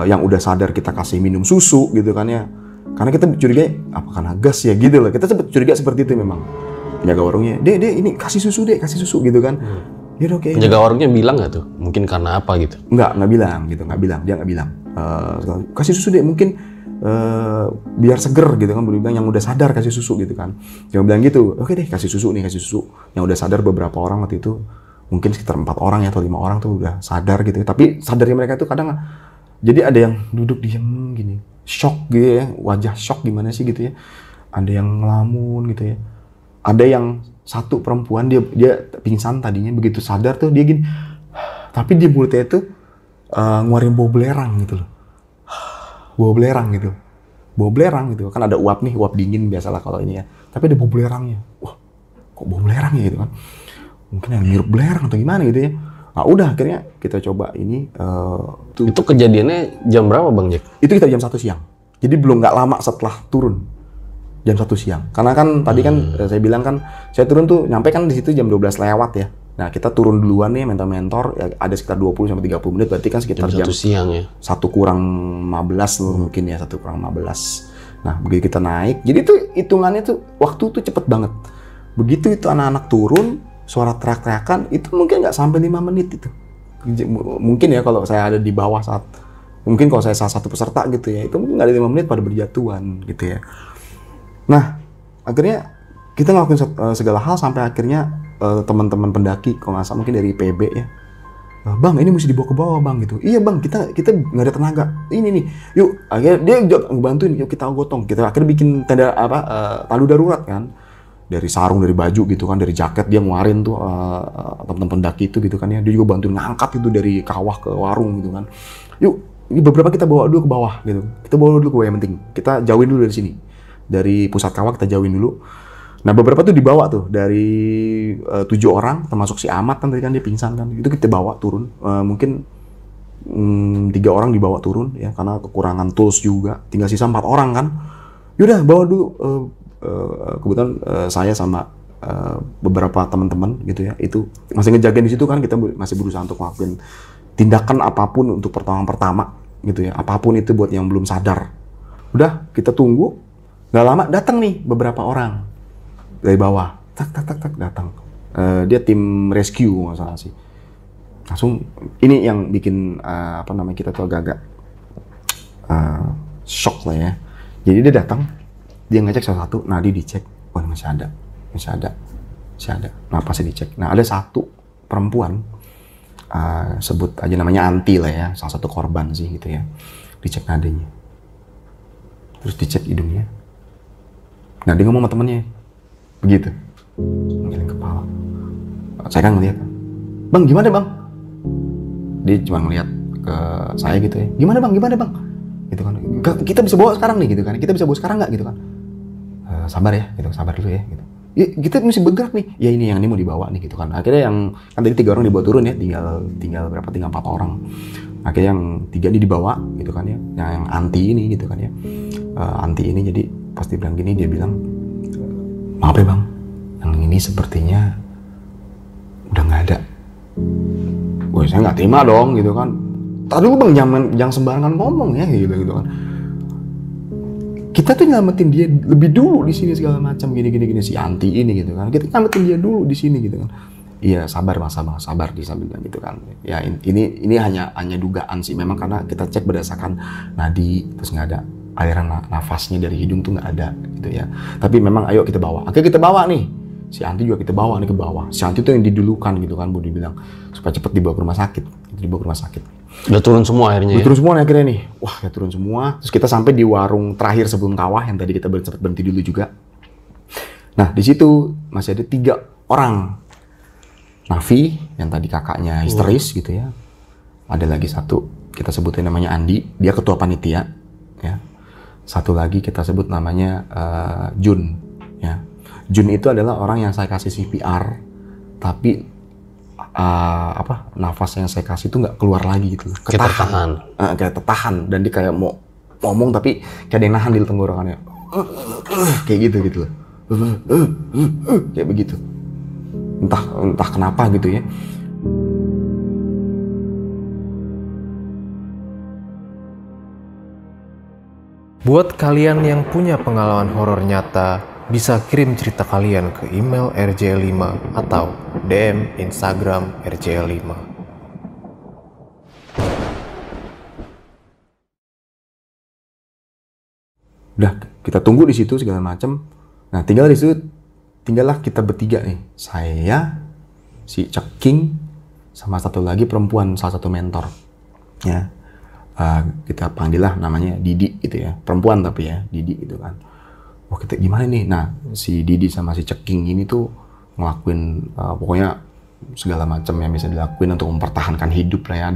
yang udah sadar kita kasih minum susu gitu kan ya, karena kita curiga apa karena gas ya gitu loh, kita sempat curiga seperti itu. Memang penjaga warungnya, dek ini kasih susu gitu kan. Ya oke. Penjaga warungnya bilang nggak tuh mungkin karena apa gitu? Nggak bilang, dia nggak bilang. Kasih susu dek, mungkin biar seger gitu kan, bilang yang udah sadar kasih susu gitu kan. Dia bilang gitu, oke deh kasih susu. Yang udah sadar beberapa orang waktu itu, mungkin sekitar 4 orang ya atau 5 orang tuh udah sadar gitu. Tapi sadarnya mereka tuh kadang, jadi ada yang duduk diem gini, shock gitu ya, wajah shock gimana sih gitu ya. Ada yang ngelamun gitu ya. Ada yang satu perempuan, dia pingsan tadinya, begitu sadar tuh dia gini, Tapi di mulutnya itu ngeluarin bau belerang gitu loh. Bau belerang gitu. Bau belerang gitu. Kan ada uap nih, uap dingin biasalah kalau ini ya. Tapi ada bau belerangnya. Wah, kok bau belerang ya gitu kan. Mungkin yang ngirup belerang atau gimana gitu ya. Nah udah akhirnya kita coba ini. Itu kejadiannya jam berapa Bang Jack? Itu kita jam 1 siang. Jadi belum nggak lama setelah turun. Jam 1 siang. Karena kan tadi kan saya bilang kan, saya turun tuh nyampe kan di situ jam 12 lewat ya. Nah kita turun duluan nih mentor-mentor, ya ada sekitar 20-30 menit, berarti kan sekitar jam 1 siang ya? 1 kurang 15 mungkin ya, 1 kurang 15. Nah begitu kita naik, jadi tuh hitungannya tuh waktu tuh cepet banget. Begitu itu anak-anak turun, suara teriak-teriakan, itu mungkin nggak sampai 5 menit itu. Mungkin ya kalau saya ada di bawah mungkin kalau saya salah satu peserta gitu ya, itu mungkin nggak ada 5 menit pada berjatuhan gitu ya. Nah akhirnya kita ngelakuin segala hal sampai akhirnya teman-teman pendaki, kalau nggak salah mungkin dari PB ya, Bang ini mesti dibawa ke bawah Bang gitu. Iya Bang, kita nggak ada tenaga. Ini nih, yuk akhirnya dia ngebantuin, yuk kita gotong. Kita akhirnya bikin tenda tandu darurat kan, dari sarung, dari baju gitu kan, dari jaket dia ngeluarin tuh teman-teman pendaki itu gitu kan ya. Dia juga bantuin ngangkat itu dari kawah ke warung gitu kan. Yuk, ini beberapa kita bawa dulu ke bawah gitu. Kita bawa dulu ke bawah, yang penting kita jauhin dulu dari sini, dari pusat kawah kita jauhin dulu. Nah beberapa tuh dibawa tuh dari 7 orang, termasuk si Ahmad kan tadi kan dia pingsan kan, itu kita bawa turun. Mungkin 3 orang dibawa turun ya karena kekurangan tools juga, tinggal sisa 4 orang kan. Yaudah bawa dulu. Kebetulan saya sama beberapa teman-teman gitu ya, itu masih ngejagain di situ kan, kita masih berusaha untuk ngelakuin tindakan apapun untuk pertolongan pertama gitu ya, apapun itu buat yang belum sadar. Udah kita tunggu, nggak lama datang nih beberapa orang dari bawah, tak datang. Dia tim rescue nggak salah sih. Langsung ini yang bikin kita tuh agak shock lah ya. Jadi dia datang, dia ngecek salah satu nadi, dicek, oh masih ada. Napasnya dicek. Nah ada satu perempuan, sebut aja namanya Anti lah ya, salah satu korban sih gitu ya. Dicek nadinya, terus dicek hidungnya. Nah dia ngomong sama temennya begitu, ngeleng kepala. Saya kan ngeliat, Bang gimana Bang? Dia cuma ngeliat ke saya gitu ya, gimana bang? Gitu kan, kita bisa bawa sekarang nih gitu kan, kita bisa bawa sekarang nggak gitu kan? Sabar ya, gitu, sabar dulu ya gitu. Ya, kita mesti bergerak nih. Ya ini yang ini mau dibawa nih gitu kan. Akhirnya yang kan tadi 3 orang dibawa turun ya, tinggal 4 orang. Akhirnya yang 3 ini dibawa gitu kan ya, yang Anti ini gitu kan ya. Anti ini jadi pasti bilang gini, dia bilang, maaf ya bang, yang ini sepertinya udah nggak ada. Wah saya nggak terima dong gitu kan. Tadi dulu bang, jangan sembarangan ngomong ya gitu kan. Kita tuh nyelamatin dia lebih dulu di sini segala macam gini si Anti ini gitu kan. Kita nyelamatin dia dulu di sini gitu kan. Iya sabar mas, sabar disambil gitu kan. Ya ini hanya dugaan sih memang, karena kita cek berdasarkan nadi, terus nggak ada aliran nafasnya dari hidung tuh nggak ada gitu ya. Tapi memang ayo kita bawa. Akhirnya kita bawa nih. Si Anti juga kita bawa nih ke bawah. Si Anti tuh yang didulukan gitu kan, Budi bilang supaya cepet dibawa ke rumah sakit. Dibawa ke rumah sakit. Udah turun semua akhirnya. Udah turun semua nih akhirnya nih. Wah, ya turun semua. Terus kita sampai di warung terakhir sebelum kawah yang tadi kita sempat berhenti dulu juga. Nah, di situ masih ada 3 orang. Nafi yang tadi kakaknya histeris gitu ya. Ada lagi satu, kita sebutin namanya Andi, dia ketua panitia ya. Satu lagi kita sebut namanya Jun ya. Jun itu adalah orang yang saya kasih CPR, tapi nafas yang saya kasih itu nggak keluar lagi gitu, ketahan. Kayak tertahan, dan dia kayak mau ngomong tapi kayak ada yang nahan di tenggorokannya, kayak gitu loh, kayak begitu. Entah kenapa gitu ya. Buat kalian yang punya pengalaman horor nyata, bisa kirim cerita kalian ke email RJ5 atau DM Instagram RJ5. Udah kita tunggu di situ segala macam. Nah tinggallah kita bertiga nih, saya, si Ceking, sama satu lagi perempuan, salah satu mentor ya. Kita panggil lah namanya Didi gitu ya, perempuan tapi ya, Didi gitu kan. Wah kita gimana nih? Nah si Didi sama si Ceking ini tuh ngelakuin pokoknya segala macam yang bisa dilakuin untuk mempertahankan hidup lah ya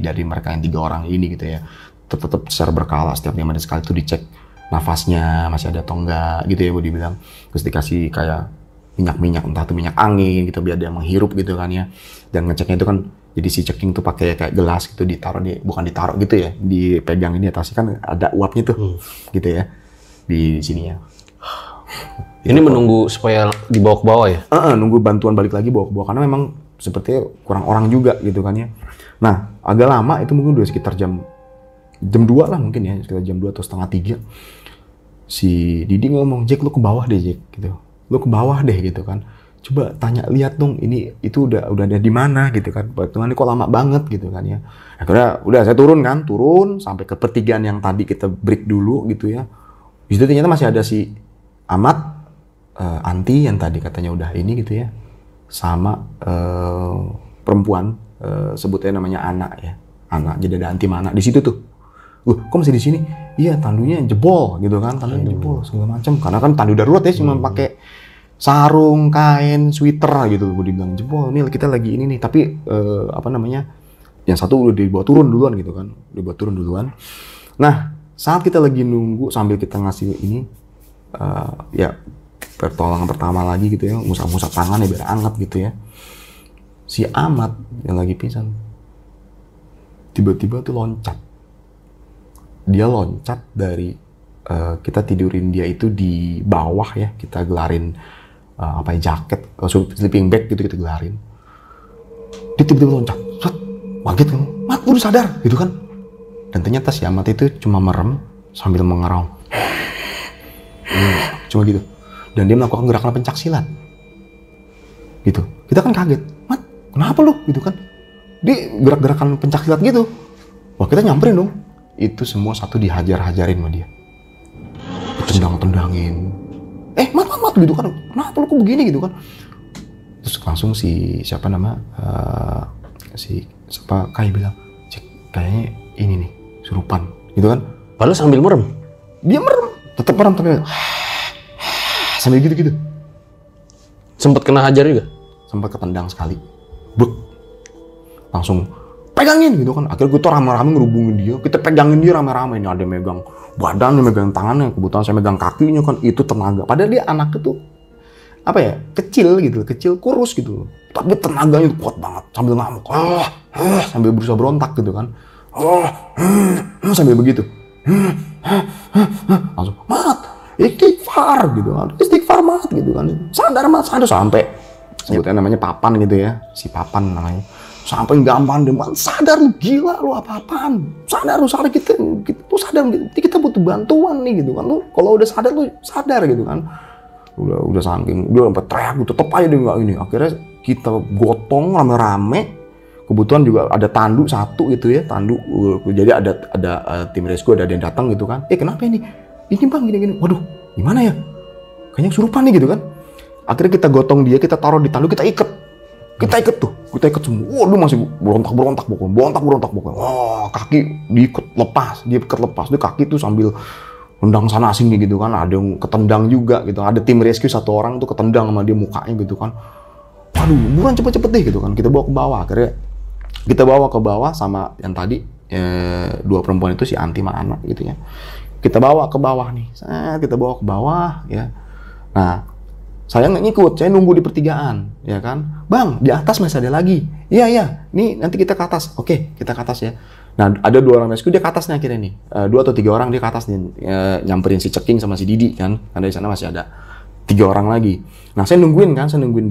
dari mereka yang 3 orang ini gitu ya. Tetap secara berkala setiap 5 menit sekali itu dicek nafasnya masih ada atau enggak gitu ya Bu dibilang. Terus dikasih kayak minyak entah itu minyak angin gitu biar dia menghirup gitu kan ya. Dan ngeceknya itu kan jadi si ceking tuh pakai kayak gelas gitu bukan ditaruh gitu ya, dipegang ini atasnya kan ada uapnya tuh gitu ya di sini ya. Ini menunggu supaya dibawa ke bawah ya? Nunggu bantuan balik lagi bawa ke bawah karena memang sepertinya kurang orang juga gitu kan ya. Nah agak lama itu mungkin udah sekitar jam 2 lah mungkin ya, sekitar jam 2 atau setengah 3. Si Didi ngomong, Jack lu ke bawah deh Jack gitu. Lu ke bawah deh gitu kan. Coba tanya lihat dong itu udah ada di mana gitu kan. Bagaimana kok lama banget gitu kan ya. Akhirnya udah saya turun sampai ke pertigaan yang tadi kita break dulu gitu ya. Di situ ternyata masih ada si Ahmad, Anti yang tadi katanya udah ini gitu ya. Sama perempuan sebutnya namanya Ana ya. Ana, jadi ada Anti Mana di situ tuh. Kok masih di sini? Iya, tandunya jebol gitu kan, tandunya jebol segala macam. Karena kan tandu darurat ya, cuma pakai sarung, kain, sweater gitu. Gue dibilang jebol. Nih kita lagi ini nih, tapi yang satu udah dibawa turun duluan gitu kan, Nah, saat kita lagi nunggu sambil kita ngasih ini, ya pertolongan pertama lagi gitu ya, musap-musap tangan ya biar anget gitu ya. Si Ahmad yang lagi pingsan, tiba-tiba tuh loncat. Dia loncat dari kita tidurin dia itu di bawah ya, kita gelarin jaket, sleeping bag gitu kita gelarin. Dia tiba-tiba loncat, kaget kan, Mat lu udah sadar gitu kan. Dan ternyata si Ahmad itu cuma merem sambil mengerang, cuma gitu. Dan dia melakukan gerakan pencak silat, gitu. Kita kan kaget, Mat kenapa lu gitu kan? Dia gerak-gerakan pencak silat gitu. Wah kita nyamperin dong. Itu semua satu dihajar-hajarin sama dia. Tendang-tendangin. Mat gitu kan. Kenapa lu kok begini gitu kan. Terus langsung si Kai bilang, Cek, kayaknya ini nih, surupan. Gitu kan. Padahal sambil merem. Dia merem. Tetap merem tapi sambil gitu-gitu. Sempat kena hajar juga? Sempat ketendang sekali. Buk. Langsung pegangin gitu kan. Akhirnya gue tuh rame-rame ngerubungin dia. Kita pegangin dia rame-rame. Ini ada megang badannya, megang tangannya. Kebetulan saya megang kakinya kan. Itu tenaga. Padahal dia anaknya tuh kecil, kurus gitu. Tapi tenaganya tuh kuat banget. Sambil ngamuk. Sambil berusaha berontak gitu kan. Sambil begitu. Langsung, Mat, istighfar gitu kan. Istighfar Mat gitu kan. Sadar Mat, sadar. Sampai sebutnya namanya Papan gitu ya. Si Papan namanya. Sampai gampang deh, sadar lu, gila lu apa-apaan, sadar kita sadar, kita butuh bantuan nih gitu kan, lu kalau udah sadar lu sadar gitu kan, udah saking, udah sampai teriak gitu, tetep aja deh nggak ini, akhirnya kita gotong rame-rame, kebetulan juga ada tandu satu gitu ya, jadi ada tim rescue ada yang datang gitu kan, kenapa ini bang gini, waduh gimana ya, kayaknya kesurupan nih gitu kan, akhirnya kita gotong dia, kita taruh di tandu, kita ikat semua. Waduh masih berontak pokoknya. Wah, kaki diikat lepas. Dia kaki tuh sambil nendang sana sini gitu kan. Ada yang ketendang juga gitu. Ada tim rescue satu orang tuh ketendang sama dia mukanya gitu kan. Waduh, buruan cepet deh gitu kan. Kita bawa ke bawah. Akhirnya kita bawa ke bawah sama yang tadi 2 perempuan itu si Anti sama anak gitu ya. Kita bawa ke bawah nih. Kita bawa ke bawah ya. Nah, saya nggak ngikut, saya nunggu di pertigaan, ya kan? Bang, di atas masih ada lagi. Iya, nih nanti kita ke atas. Oke, kita ke atas ya. Nah, ada 2 orang rescue, dia ke atasnya akhirnya nih. 2 atau 3 orang dia ke atas nih, nyamperin si Ceking sama si Didi kan. Karena di sana masih ada 3 orang lagi. Nah, saya nungguin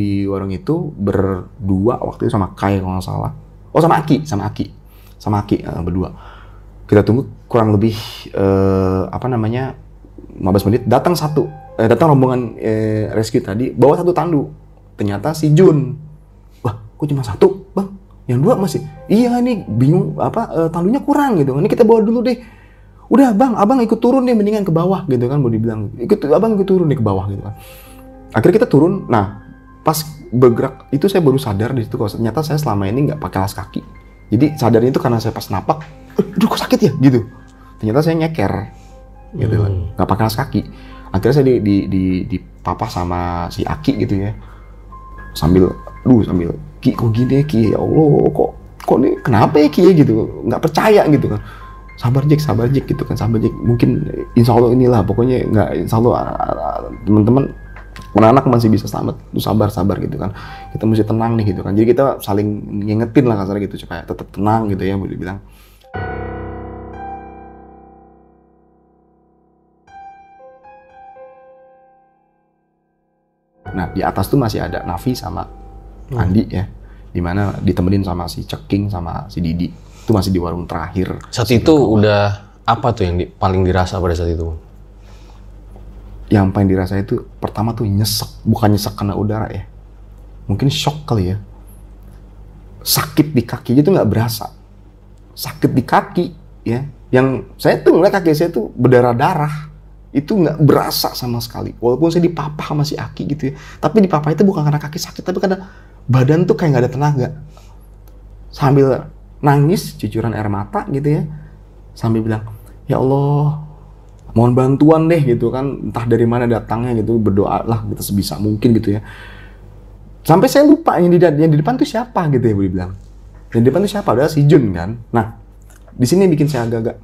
di warung itu berdua waktu itu sama Kai kalau nggak salah. Oh, sama Aki berdua. Kita tunggu kurang lebih 15 menit, datang rombongan rescue tadi bawa 1 tandu. Ternyata si Jun. Wah, kok cuma 1, Bang? Yang 2 masih. Iya ini bingung tandunya kurang gitu. Ini kita bawa dulu deh. Udah, Bang, Abang ikut turun deh mendingan ke bawah gitu kan, mau dibilang. Abang ikut turun deh ke bawah gitu kan. Akhirnya kita turun. Nah, pas bergerak itu saya baru sadar di situ kalau ternyata saya selama ini nggak pakai alas kaki. Jadi sadarnya itu karena saya pas napak, aduh kok sakit ya gitu. Ternyata saya nyeker gitu kan, nggak pakai alas kaki. Akhirnya saya di papah sama si Aki gitu ya, sambil Ki kok gini ya Ki, ya Allah kok nih kenapa ya Ki ya gitu, nggak percaya gitu kan. Sabar Jack gitu kan, sabar Jack, mungkin insya Allah inilah, pokoknya nggak, insya Allah teman-teman anak-anak masih bisa selamat, lu sabar gitu kan, kita mesti tenang nih gitu kan. Jadi kita saling ngingetin lah kasarnya gitu supaya tetap tenang gitu ya, boleh bilang. Nah di atas tuh masih ada Nafi sama Andi ya, dimana ditemenin sama si Ceking sama si Didi, itu masih di warung terakhir. Saat itu udah apa tuh yang paling dirasa pada saat itu? Yang paling dirasa itu pertama tuh nyesek, bukan nyesek karena udara ya, mungkin shock kali ya. Sakit di kaki itu nggak berasa, sakit di kaki ya, yang saya tuh ngeliat kaki saya tuh berdarah-darah, itu nggak berasa sama sekali. Walaupun saya dipapah sama si Aki gitu ya, tapi dipapah itu bukan karena kaki sakit, tapi karena badan tuh kayak nggak ada tenaga. Sambil nangis, cucuran air mata gitu ya, sambil bilang, ya Allah, mohon bantuan deh gitu kan, entah dari mana datangnya gitu, berdoa lah kita sebisa mungkin gitu ya. Sampai saya lupa yang di depan tuh siapa gitu ya, boleh bilang. Yang di depan tuh siapa? Adalah si Jun kan. Nah, di sini bikin saya agak-agak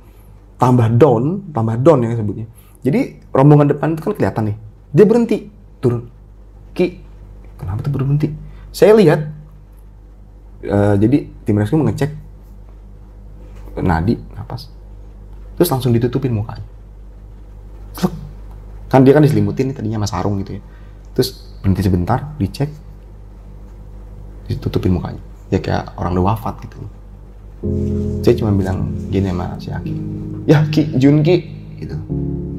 tambah down ya sebutnya. Jadi rombongan depan itu kan kelihatan nih, dia berhenti, turun. Ki, kenapa tuh berhenti? Saya lihat, jadi tim rescue mengecek nadi, napas, terus langsung ditutupin mukanya. Kan dia kan diselimutin nih tadinya sama sarung gitu ya. Terus berhenti sebentar, dicek, ditutupin mukanya. Ya kayak orang udah wafat gitu. Saya cuma bilang gini sama si Aki, ya Ki, Jun Ki, gitu.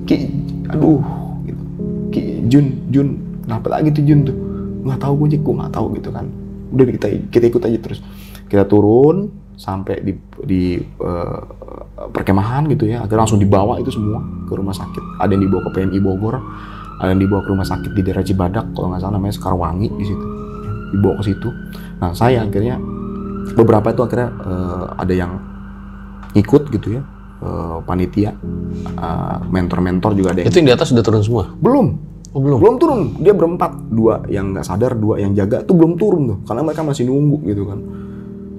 Ki, aduh, gitu. Ki, Jun, kenapa lagi tuh Jun tuh? Nggak tahu gue nggak tahu gitu kan. Udah kita ikut aja terus. Kita turun sampai di perkemahan gitu ya, agar langsung dibawa itu semua ke rumah sakit. Ada yang dibawa ke PMI Bogor, ada yang dibawa ke rumah sakit di daerah Cibadak, kalau nggak salah namanya Sekarwangi di situ. Dibawa ke situ. Nah saya akhirnya beberapa itu akhirnya ada yang ikut gitu ya, panitia, mentor-mentor juga ada. Itu yang di atas sudah turun semua? Belum. Oh, belum turun. Dia berempat, 2 yang nggak sadar, 2 yang jaga tuh belum turun tuh, karena mereka masih nunggu gitu kan.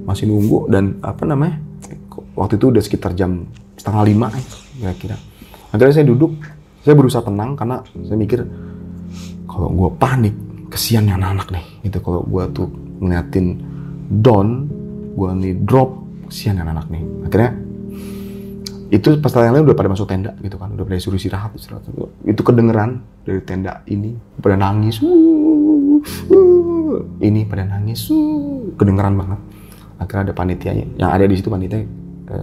Masih nunggu dan apa namanya, waktu itu udah sekitar jam 4:30 kira-kira. Akhirnya saya duduk, saya berusaha tenang karena saya mikir kalau gue panik kesian yang anak nih gitu. Kalau gue tuh ngeliatin down, gue nih drop, kesian yang anak nih. Akhirnya itu pas yang lain udah pada masuk tenda gitu kan, udah pada suruh istirahat. Itu kedengeran dari tenda ini pada nangis, ini pada nangis, kedengeran banget. Akhirnya ada panitianya, yang ada di situ panitia,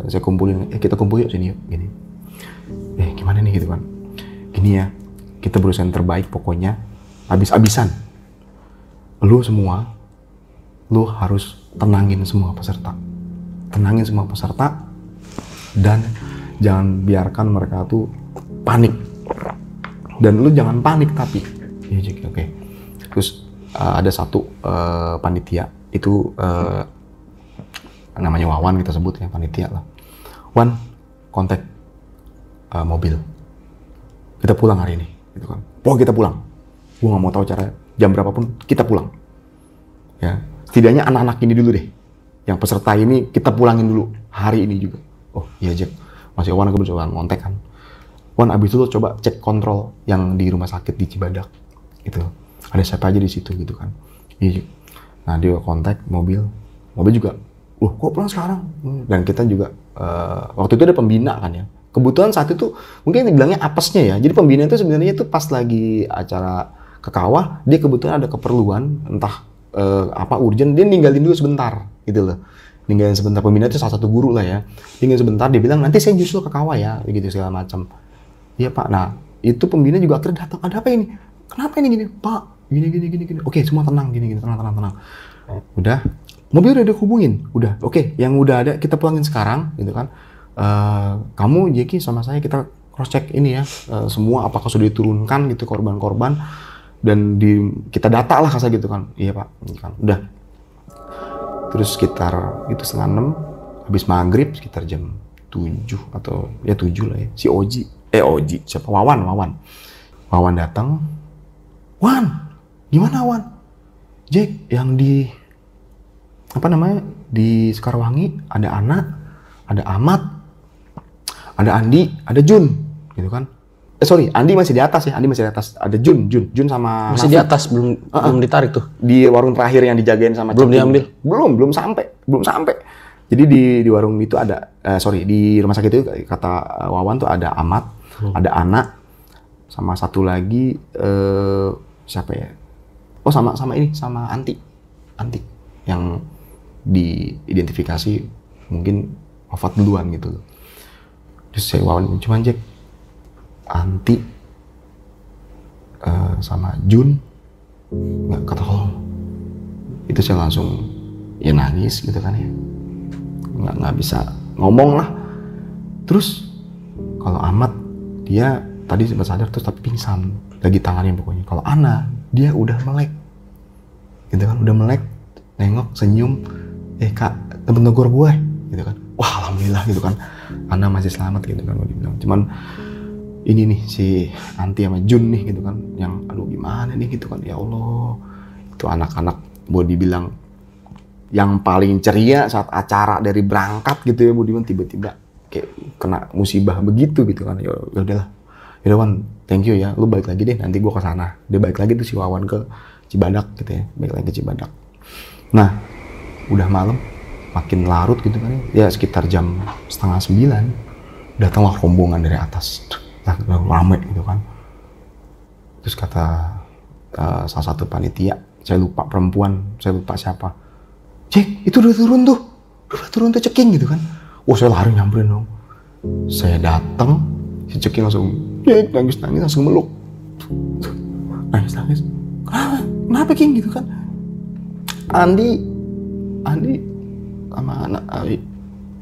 saya kumpulin, kita kumpul yuk sini yuk, gini. Gimana nih gitu kan? Gini ya, kita berusaha yang terbaik pokoknya, habis-habisan. Lu semua, lu harus tenangin semua peserta. Tenangin semua peserta, dan jangan biarkan mereka tuh panik. Dan lu jangan panik tapi, ya oke. Terus ada satu panitia, itu namanya Wawan kita sebut ya, panitia lah. Wan, kontak mobil. Kita pulang hari ini, gitu kan. Kita pulang. Gua nggak mau tahu cara jam berapapun, kita pulang. Ya, setidaknya anak-anak ini dulu deh. Yang peserta ini kita pulangin dulu hari ini juga. Oh iya Jack, masih Wan aku coba ngontek kan. Wan, abis itu lo coba cek kontrol yang di rumah sakit di Cibadak. Gitu. Ada siapa aja di situ gitu kan. Iya. Nah dia kontak mobil juga. Loh kok pulang sekarang? Dan kita juga waktu itu ada pembina kan ya. Kebetulan saat itu mungkin dibilangnya apesnya ya. Jadi pembina itu sebenarnya itu pas lagi acara ke kawah, dia kebetulan ada keperluan entah urgent, dia ninggalin dulu sebentar gitu loh. Ninggalin sebentar, pembina itu salah satu guru lah ya. Tinggal sebentar, dia bilang nanti saya nyusul ke kawah ya, gitu segala macam. Iya Pak. Nah itu pembina juga akhirnya datang. Ada apa ini? Kenapa ini gini? Pak, gini. Oke, semua tenang, gini. Tenang. Udah. Mobil udah dihubungin, udah, oke, yang udah ada kita pulangin sekarang, gitu kan. Kamu, Jeki, sama saya kita cross check ini ya, semua apakah sudah diturunkan gitu korban-korban, dan kita data lah kasar gitu kan. Iya Pak, gitu kan. Udah. Terus sekitar itu 5:30, habis maghrib sekitar jam 7 atau ya 7 lah ya. Si Oji, siapa? Wawan datang. Wan, gimana Wan? Jack, yang di apa namanya, di Sekarwangi ada Ana, ada Ahmad, ada Andi, ada Jun, gitu kan. Sorry, Andi masih di atas ya, Andi masih di atas. Ada Jun sama Masih Nafi. di atas, belum ditarik tuh. Di warung terakhir yang dijagain sama Belum Ceking. diambil? Belum sampai. Jadi di warung itu ada, di rumah sakit itu kata Wawan tuh ada Ahmad, ada Ana, sama satu lagi siapa ya? Oh sama Anti yang diidentifikasi mungkin wafat duluan gitu loh. Terus saya Wawan cuman Jack, Anti sama Jun nggak ketolong. Itu saya langsung ya nangis gitu kan ya, nggak bisa ngomong lah. Terus kalau Ahmad dia tadi sempat sadar terus tapi pingsan, lagi tangannya pokoknya. Kalau Ana dia udah melek gitu kan, udah melek, nengok, senyum, Kak, temen negor gue gitu kan. Wah alhamdulillah gitu kan, Ana masih selamat gitu kan, mau dibilang. Cuman ini nih si Anti sama Jun nih gitu kan, yang aduh gimana nih gitu kan, ya Allah. Itu anak-anak mau dibilang yang paling ceria saat acara dari berangkat gitu ya, mau dibilang tiba-tiba kayak kena musibah begitu gitu kan. Ya udahlah, ya Wan, thank you ya, lu balik lagi deh, nanti gua ke sana. Dia balik lagi tuh si Wawan ke Cibadak gitu ya, balik lagi ke Cibadak. Nah, udah malam, makin larut gitu kan ya, sekitar jam 8:30 datanglah rombongan dari atas. Rame gitu kan. Terus kata salah satu panitia, saya lupa perempuan, saya lupa siapa, Cek, itu udah turun tuh Ceking gitu kan. Oh saya lari nyamperin dong. Saya datang, si Ceking langsung Cek, nangis langsung meluk. Nangis. Kenapa King gitu kan? Andi sama anak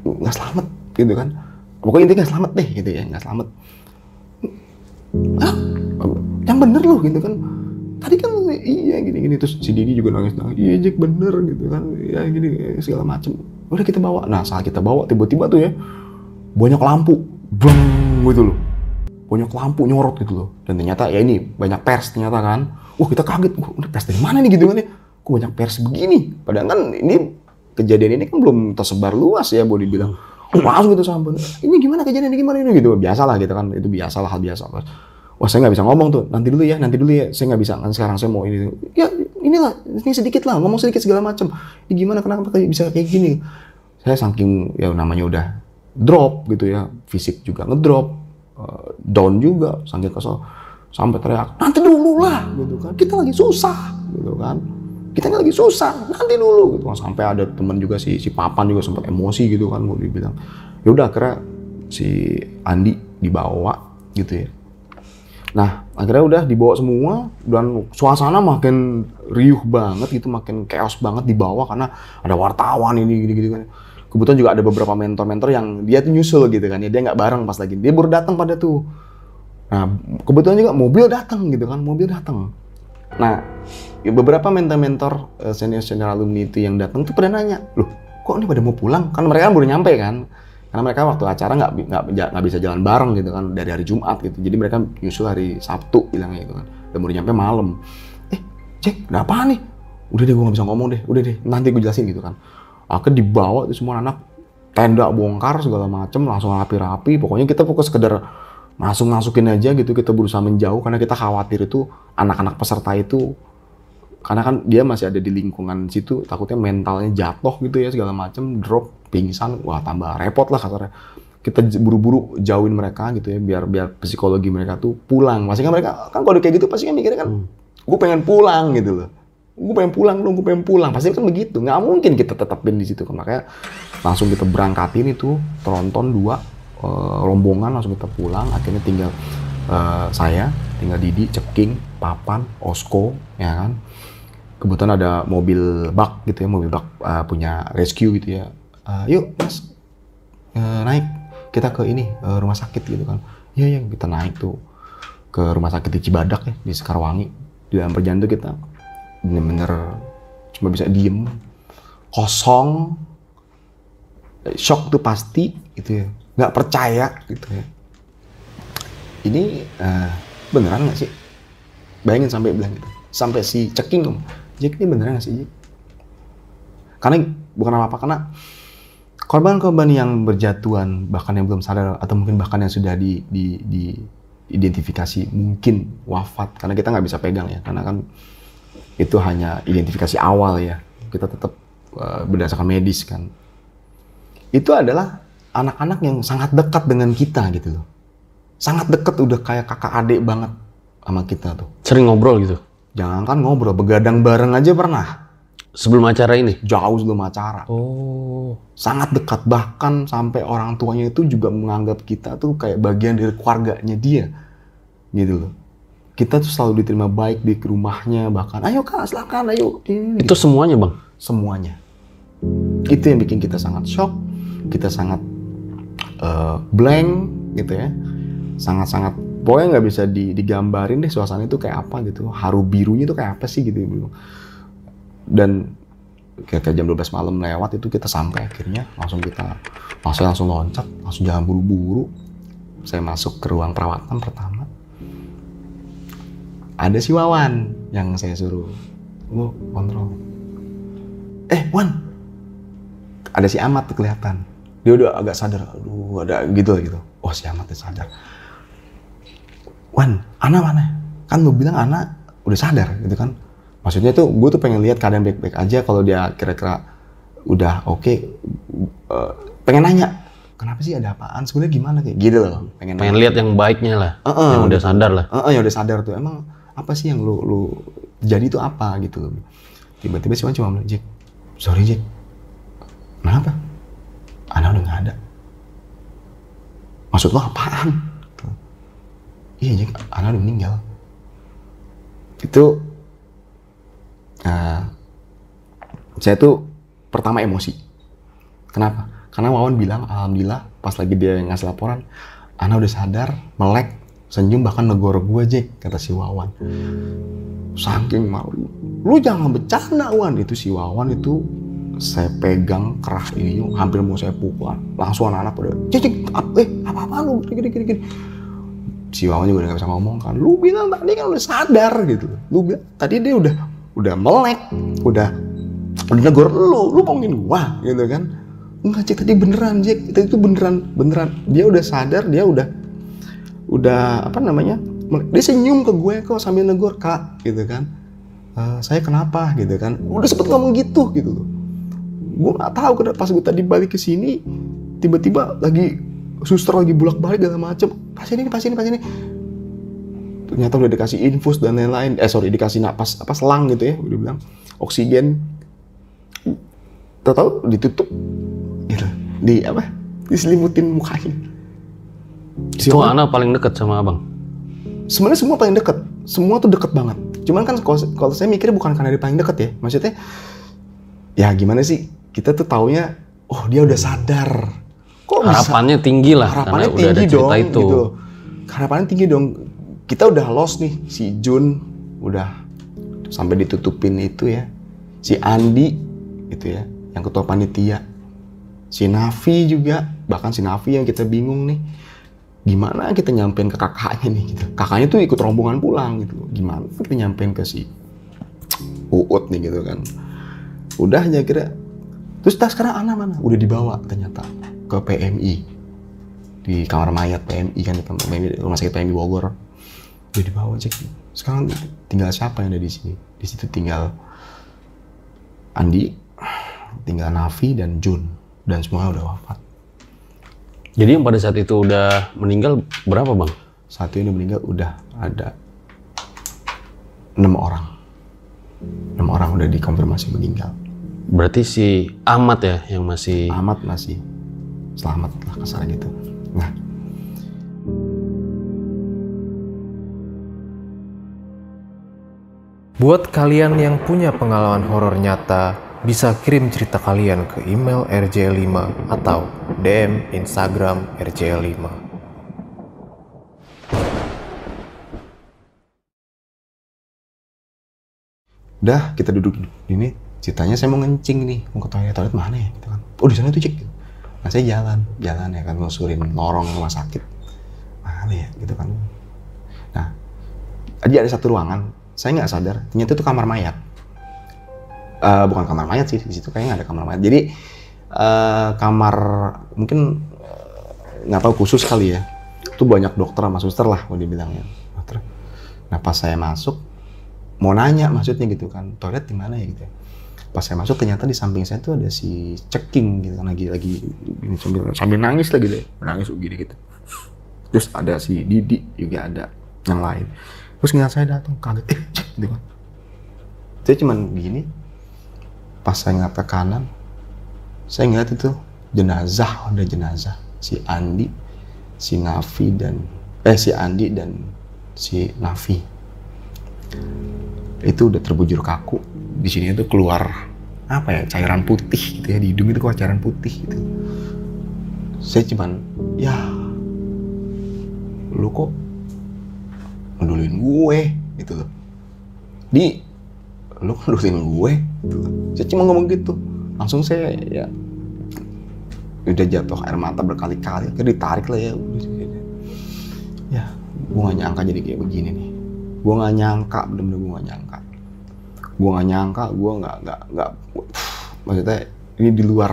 nggak selamat gitu kan. Pokoknya intinya nggak selamat deh gitu ya, nggak selamat. Yang bener loh gitu kan. Tadi kan iya gini terus si Didi juga nangis. Iya Jack bener gitu kan. Ya gini segala macem. Udah kita bawa. Nah saat kita bawa tiba-tiba tuh ya banyak lampu, bleng gitu loh. Banyak lampu nyorot gitu loh. Dan ternyata ya ini banyak pers ternyata kan. Wah kita kaget. Udah pers dari mana nih gitu kan ya? Kok banyak pers begini? Padahal kan ini kejadian ini kan belum tersebar luas ya, boleh dibilang. Langsung gitu sampai. Ini gimana kejadian ini gimana ini gitu. Biasalah gitu kan. Itu biasalah, hal biasa. Wah saya nggak bisa ngomong tuh, nanti dulu ya, saya nggak bisa kan sekarang, saya mau ini, ya inilah, ini sedikit lah, ngomong sedikit segala macam. Ini gimana, kenapa bisa kayak gini? Saya saking ya namanya udah drop gitu ya, fisik juga ngedrop, down juga, saking kesel, sampai teriak, nanti dulu lah gitu kan, kita lagi susah gitu kan, kita lagi susah, nanti dulu gitu kan. Sampai ada teman juga si Papan juga sempat emosi gitu kan, gue dibilang, ya udah akhirnya si Andi dibawa gitu ya. Nah, akhirnya udah dibawa semua dan suasana makin riuh banget gitu, makin chaos banget di bawah karena ada wartawan ini gitu kan. Kebetulan juga ada beberapa mentor-mentor yang dia tuh nyusul gitu kan ya, dia nggak bareng pas lagi, dia baru datang pada tuh. Nah, kebetulan juga mobil datang gitu kan, Nah, ya beberapa mentor-mentor senior-senior alumni itu yang datang tuh pada nanya, loh kok ini pada mau pulang? Kan mereka baru nyampe kan. Karena mereka waktu acara nggak bisa jalan bareng gitu kan dari hari Jumat gitu, jadi mereka nyusul hari Sabtu bilangnya gitu kan, dan baru nyampe malam. Jack, ada apa nih? Udah deh gue nggak bisa ngomong deh, udah deh nanti gue jelasin gitu kan. Akhirnya dibawa tuh semua anak, tenda bongkar segala macem, langsung rapi-rapi. Pokoknya kita fokus sekedar masukin aja gitu, kita berusaha menjauh karena kita khawatir itu anak-anak peserta itu, karena kan dia masih ada di lingkungan situ, takutnya mentalnya jatuh gitu ya segala macem, drop, pingsan, wah tambah repot lah kasarnya. Kita buru-buru jauhin mereka gitu ya, biar psikologi mereka tuh pulang. Pasti kan mereka kan kalau kayak gitu pasti kan mikirnya kan, gue pengen pulang gitu loh. Gue pengen pulang. Pasti kan begitu. Nggak mungkin kita tetapin di situ kan. Makanya langsung kita berangkatin itu tronton 2 rombongan, langsung kita pulang. Akhirnya tinggal saya, tinggal Didi, Ceking, Papan, Osko, ya kan. Kebetulan ada mobil bak gitu ya, mobil bak punya rescue gitu ya. Yuk mas, naik kita ke ini rumah sakit gitu kan. Iya kita naik tuh ke rumah sakit di Cibadak ya, di Sekarwangi. Di dalam perjalanan tuh kita bener-bener cuma bisa diem, kosong, shock tuh pasti gitu ya, nggak percaya gitu ya. Ini beneran nggak sih? Bayangin sampai bilang gitu, sampai si Ceking Jack ini beneran nggak sih Jack? Karena bukan apa-apa, karena korban-korban yang berjatuhan, bahkan yang belum sadar, atau mungkin bahkan yang sudah diidentifikasi mungkin wafat, karena kita nggak bisa pegang ya, karena kan itu hanya identifikasi awal ya, kita tetap berdasarkan medis kan. Itu adalah anak-anak yang sangat dekat dengan kita gitu loh. Sangat dekat, udah kayak kakak adik banget sama kita tuh. Sering ngobrol gitu? Jangankan ngobrol, begadang bareng aja pernah. Sebelum acara ini? Jauh sebelum acara. Oh. Sangat dekat, bahkan sampai orang tuanya itu juga menganggap kita tuh kayak bagian dari keluarganya dia. Gitu loh. Kita tuh selalu diterima baik di rumahnya, bahkan ayo Kak, silakan, ayo. Itu semuanya Bang? Semuanya. Itu yang bikin kita sangat shock, kita sangat blank gitu ya. Sangat-sangat, pokoknya nggak bisa digambarin deh suasana itu kayak apa gitu. Haru birunya itu kayak apa sih gitu. Dan kayak jam 12 malam lewat itu kita sampai akhirnya langsung loncat, langsung jalan buru-buru. Saya masuk ke ruang perawatan pertama. Ada si Wawan yang saya suruh, lu kontrol. Wan, ada si Ahmad tuh kelihatan. Dia udah agak sadar, aduh ada gitu. Oh si Ahmad tuh sadar. Wan, Ana mana? Kan lu bilang Ana udah sadar gitu kan. Maksudnya tuh gue tuh pengen lihat keadaan baik-baik aja, kalau dia kira-kira udah oke, pengen nanya kenapa sih, ada apaan sebenarnya, gimana kayak gitu loh. Pengen lihat yang baiknya lah, yang udah sadar lah. Yang udah sadar tuh, emang apa sih yang lu jadi tuh apa gitu loh. Tiba-tiba si Wan cuma bilang, Jack, sorry Jack, kenapa? Ana udah nggak ada. Maksud lo apaan? Iya Jack, Ana udah meninggal. Itu saya tuh pertama emosi. Kenapa? Karena Wawan bilang, alhamdulillah pas lagi dia ngasih laporan, Ana udah sadar, melek, senyum, bahkan negor gue Jack, kata si Wawan. Saking malu. Lu jangan bercanda Wan. Itu si Wawan itu saya pegang kerah ini, hampir mau saya pukul. Langsung anak-anak pada, Cik, apa-apa lu, gini. Si Wawan juga nggak bisa ngomong kan. Lu bilang tadi kan udah sadar gitu. Lu bilang tadi dia udah melek, udah negor lu ngomongin gua gitu kan. Enggak Jack, tadi beneran Jack, itu beneran. Dia udah sadar, dia udah apa namanya, dia senyum ke gue kok sambil negor, Kak gitu kan. Saya kenapa gitu kan, udah sempet ngomong gitu loh. Gue nggak tahu kenapa pas gue tadi balik ke sini tiba-tiba lagi suster lagi bolak-balik segala macem, pasien ini ternyata udah dikasih infus dan lain-lain, dikasih napas selang gitu ya, udah bilang oksigen, tahu ditutup gitu, diselimutin mukanya. Itu Ana paling dekat sama abang? Sebenarnya semua paling dekat, semua tuh deket banget. Cuman kan kalau saya mikirnya bukan karena dia paling deket ya, maksudnya ya gimana sih, kita tuh taunya, oh dia udah sadar. Kok harapannya bisa? Tinggi lah, harapannya karena udah ada cerita dong, itu. Gitu. Harapannya tinggi dong. Kita udah lost nih, si Jun udah sampai ditutupin itu ya, si Andi itu ya, yang ketua panitia, si Nafi juga, bahkan si Nafi yang kita bingung nih, gimana kita nyampein ke kakaknya nih gitu. Kakaknya tuh ikut rombongan pulang gitu. Gimana kita nyampein ke si Uut nih gitu kan. Udah aja kira. Terus sekarang Ana mana? Udah dibawa ternyata ke PMI. Di kamar mayat PMI kan, di rumah sakit PMI Bogor. Udah dibawa cek. Sekarang tinggal siapa yang ada di sini? Di situ tinggal Andi, tinggal Nafi dan Jun, dan semuanya udah wafat. Jadi yang pada saat itu udah meninggal berapa bang? Saat ini meninggal udah ada 6 orang. 6 orang udah dikonfirmasi meninggal. Berarti si Ahmad ya yang masih... Ahmad masih selamat lah kasar gitu. Nah, buat kalian yang punya pengalaman horor nyata, bisa kirim cerita kalian ke email rj5 atau DM Instagram rj5. udah kita duduk ini, ceritanya saya mau ngencing nih, mau ke toilet mana ya gitu kan. Oh di sana tuh cek. Nah saya jalan ya kan, ngusurin lorong rumah sakit. Mana ya gitu kan. Nah, ada satu ruangan, saya nggak sadar, ternyata itu kamar mayat. Bukan kamar mayat sih, di situ kayaknya nggak ada kamar mayat. Jadi kamar mungkin nggak tahu khusus kali ya. Itu banyak dokter sama suster lah mau dibilangnya. Nah pas saya masuk mau nanya maksudnya gitu kan, toilet di mana ya gitu. Pas saya masuk ternyata di samping saya tuh ada si Ceking gitu kan, lagi sambil nangis lagi deh, nangis gini gitu. Terus ada si Didi juga ada yang lain. Terus ngeliat saya datang kaget, cek gitu kan. Saya cuman gini. Pas saya ngeliat ke kanan, saya ngeliat itu jenazah, ada jenazah si Andi, si Nafi dan si Andi dan si Nafi. Itu udah terbujur kaku. Di sini tuh keluar apa ya, cairan putih gitu ya, di hidung itu keluar cairan putih gitu. Saya cuman ya lu kok ngedulin gue gitu loh. Lu ngedulin gue gitu. Saya cuma ngomong gitu. Langsung saya ya udah jatuh air mata berkali-kali, akhirnya ditarik lah ya. Ya, gue gak nyangka jadi kayak begini nih. Gue gak nyangka, bener-bener gue gak nyangka. Gue gak nyangka, gue gak maksudnya ini di luar.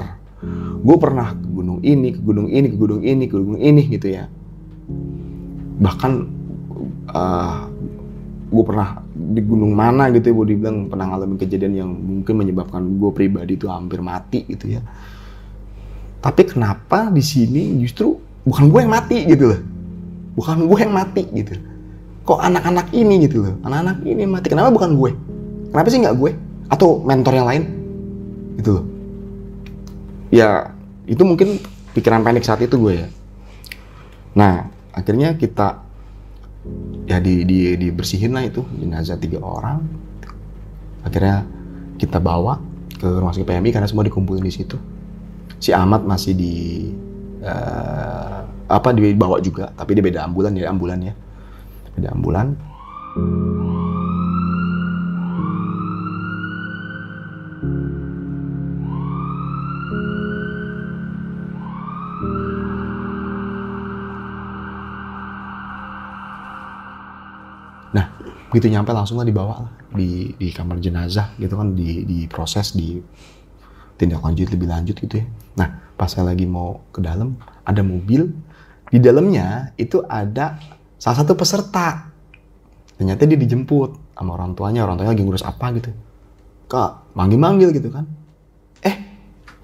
Gue pernah ke gunung ini, ke gunung ini, ke gunung ini, ke gunung ini gitu ya. Bahkan gue pernah di gunung mana gitu ya, gue dibilang pernah ngalamin kejadian yang mungkin menyebabkan gue pribadi itu hampir mati gitu ya. Tapi kenapa di sini justru bukan gue yang mati gitu loh. Bukan gue yang mati gitu. Kok anak-anak ini gitu loh. Anak-anak ini mati. Kenapa bukan gue? Kenapa sih nggak gue? Atau mentor yang lain? Gitu loh. Ya itu mungkin pikiran panik saat itu gue ya. Nah akhirnya kita ya dibersihin lah itu jenazah 3 orang. Akhirnya kita bawa ke rumah sakit PMI karena semua dikumpulin di situ. Si Ahmad masih dibawa juga, tapi dia beda ambulan ya, beda ambulan. Nah, begitu nyampe langsung lah dibawa lah di kamar jenazah gitu kan, diproses, di tindak lanjut lebih lanjut gitu ya. Nah, pas saya lagi mau ke dalam, ada mobil. Di dalamnya itu ada salah satu peserta. Ternyata dia dijemput sama orang tuanya lagi ngurus apa gitu. Kak, manggil-manggil gitu kan.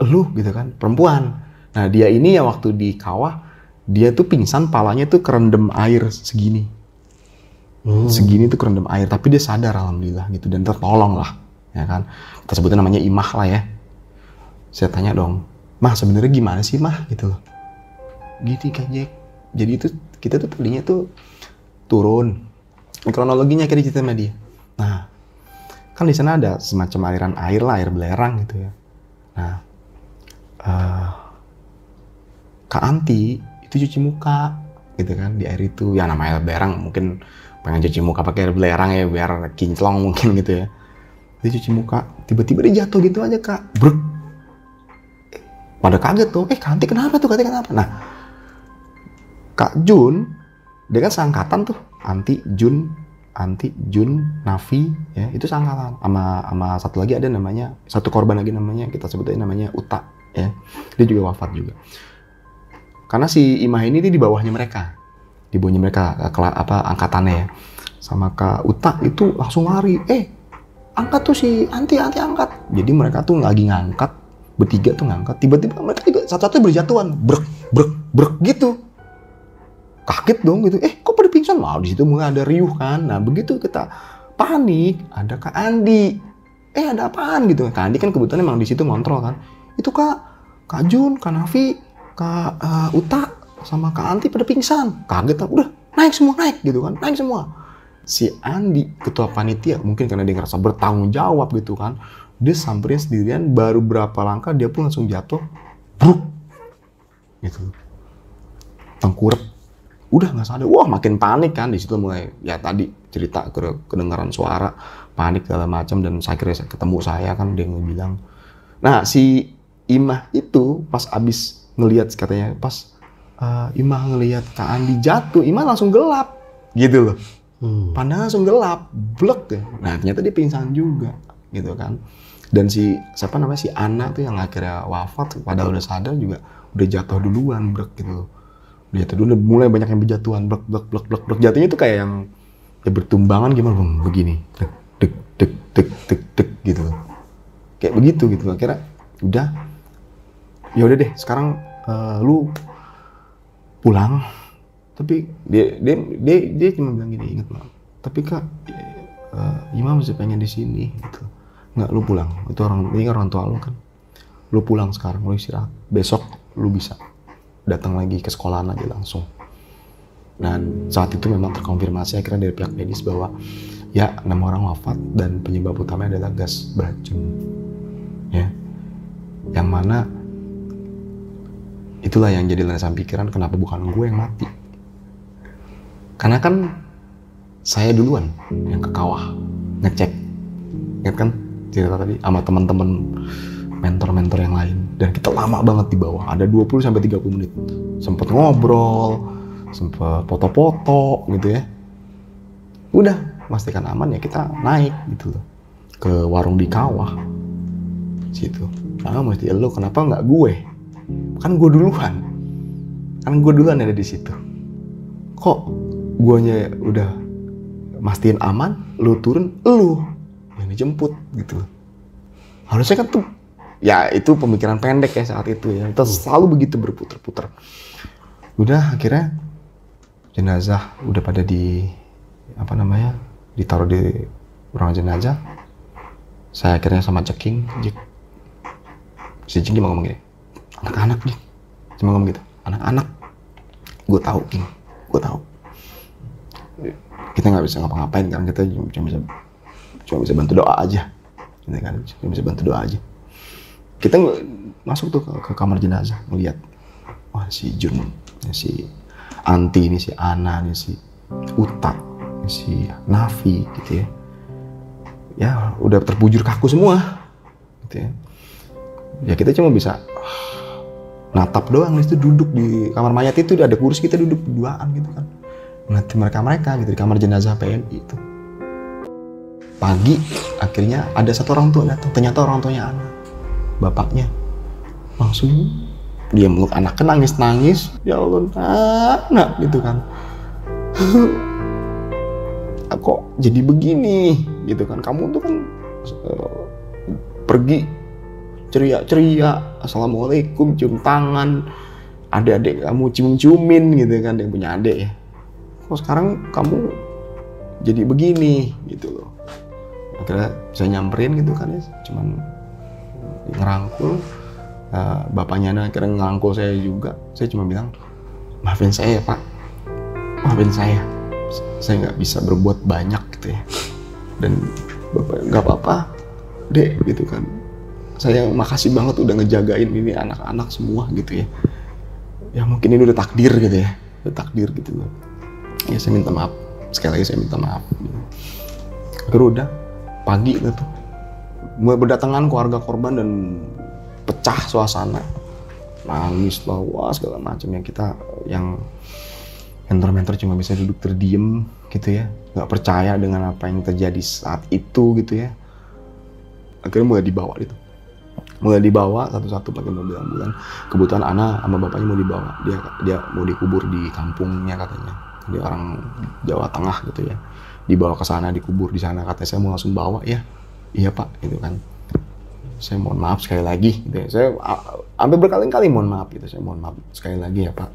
Lu gitu kan, perempuan. Nah, dia ini yang waktu di kawah, dia tuh pingsan, palanya tuh kerendam air segini. Segini tuh kerendam air, tapi dia sadar alhamdulillah gitu, dan tertolong lah. Ya kan, kita sebutnya namanya Imah lah ya. Saya tanya dong, Mah sebenarnya gimana sih Mah gitu loh. Gini kan Jack. Jadi itu kita tuh tadinya tuh turun. Kronologinya kayak diceritain sama dia. Nah, kan di sana ada semacam aliran air lah, air belerang gitu ya. Nah, Kak Anti itu cuci muka gitu kan di air itu. Ya namanya air belerang, mungkin pengen cuci muka pakai air belerang ya biar kinclong mungkin gitu ya. Dia cuci muka, tiba-tiba dia jatuh gitu aja Kak. Bruk. Pada kaget tuh, Kak Anti kenapa tuh? Nah, Kak Jun, dia kan seangkatan tuh, Anti, Jun, Nafi, ya itu seangkatan. Sama satu lagi ada namanya, satu korban lagi namanya, kita sebutnya namanya Uta, ya. Dia juga wafat juga. Karena si Imah ini dia di bawahnya mereka, angkatannya ya. Sama Kak Uta itu langsung lari, angkat tuh si Anti angkat. Jadi mereka tuh lagi ngangkat, bertiga tuh ngangkat, tiba-tiba mereka juga satu-satu berjatuhan, brek gitu. Kaget dong gitu, kok pada pingsan? Di situ mulai ada riuh kan. Nah begitu kita panik, ada Kak Andi, ada apaan gitu. Kak Andi kan kebetulan emang di situ ngontrol kan. Itu Kak Jun, Kak Nafi, Kak Uta sama Kak Anti pada pingsan. Kaget kan, udah naik gitu kan, naik semua. Si Andi, ketua panitia, mungkin karena dia ngerasa bertanggung jawab gitu kan, dia samperin sendirian, baru berapa langkah dia pun langsung jatuh, bruk, gitu, tengkurap, udah nggak sadar. Wah makin panik kan, di situ mulai ya tadi cerita kedengaran suara, panik segala macam, dan akhirnya ketemu saya kan, dia bilang, nah si Imah itu pas abis ngelihat katanya, pas Imah ngelihat Kak Andi jatuh, Imah langsung gelap, gitu loh, pandang langsung gelap, blek ya. Nah ternyata dia pingsan juga, gitu kan. Dan si Ana tuh yang akhirnya wafat, padahal udah sadar juga udah jatuh duluan, brek gitu. Udah jatuh duluan, mulai banyak yang berjatuhan, brek. Jatuhnya tuh kayak yang ya bertumbangan gimana, begini, dek gitu. Kayak begitu gitu. Akhirnya ya udah deh, sekarang lu pulang. Tapi dia cuma bilang gini, ingat Mam, tapi Kak, Imam masih pengen di sini gitu. Nggak, lu pulang. Ini orang tua lu kan. Lu pulang sekarang, lu istirahat. Besok lu bisa datang lagi ke sekolahan aja langsung. Dan saat itu memang terkonfirmasi akhirnya dari pihak medis bahwa ya 6 orang wafat dan penyebab utamanya adalah gas beracun. Ya. Yang mana itulah yang jadi landasan pikiran kenapa bukan gue yang mati. Karena kan saya duluan yang ke kawah ngecek. Ingat kan cerita tadi sama teman-teman mentor-mentor yang lain, dan kita lama banget di bawah, ada 20-30 menit. Sempet ngobrol, sempet foto-foto gitu ya. Udah, pastikan aman ya kita naik gitu loh. Ke warung di kawah. Situ. Nah, mesti lo kenapa nggak gue? Kan gue duluan. Ada di situ. Kok guanya udah mastiin aman, lu turun, lu yang dijemput gitu. Harusnya kan tuh, ya itu pemikiran pendek ya saat itu ya. Kita selalu begitu berputar-putar. Udah akhirnya jenazah udah pada ditaruh di ruang jenazah. Saya akhirnya sama Ceking, si Ceking ngomong gini, anak-anak Jik, cuma ngomong gitu, anak-anak, gue tahu King, gue tahu. Kita nggak bisa ngapa-ngapain kan, kita cuma bisa bantu doa aja, cuma bisa bantu doa aja. Kita masuk tuh ke kamar jenazah, ngeliat, wah si Jun, si Anti, ini si Ana, ini si Uta, ini si Nafi, gitu ya. Ya udah terbujur kaku semua, gitu ya. Ya kita cuma bisa natap doang, itu duduk di kamar mayat itu ada kursi, kita duduk berduaan gitu kan. Nanti mereka gitu di kamar jenazah PMI itu. Pagi akhirnya ada satu orang tua datang, ternyata orang tuanya anak, bapaknya. Langsung dia meluk anaknya, nangis, ya Allah nak gitu kan. Kok jadi begini gitu kan, kamu tuh kan pergi ceria-ceria, assalamualaikum, cium tangan, adik-adik kamu cium-ciumin gitu kan, yang punya adik ya. Kok sekarang kamu jadi begini gitu loh. Akhirnya saya nyamperin gitu kan ya, cuman ngerangkul. Bapaknya akhirnya ngerangkul saya juga. Saya cuma bilang, maafin saya ya Pak, maafin saya nggak bisa berbuat banyak gitu ya. Dan Bapak nggak apa-apa Dek gitu kan. Saya makasih banget udah ngejagain ini anak-anak semua gitu ya. Ya mungkin ini udah takdir gitu ya, udah takdir gitu loh. Ya saya minta maaf, sekali lagi saya minta maaf. Akhirnya udah pagi gitu, mulai berdatangan keluarga korban dan pecah suasana, nangis lah, wah segala macam. Yang mentor-mentor cuma bisa duduk terdiam gitu ya, nggak percaya dengan apa yang terjadi saat itu gitu ya. Akhirnya mulai dibawa satu-satu pakai mobil ambulan. Kebetulan Ana sama bapaknya mau dibawa, dia mau dikubur di kampungnya katanya. Dia orang Jawa Tengah gitu ya, dibawa ke sana, dikubur di sana. Katanya saya mau langsung bawa ya, iya Pak gitu kan. Saya mohon maaf sekali lagi gitu ya. Saya hampir berkali-kali mohon maaf gitu, saya mohon maaf sekali lagi ya Pak.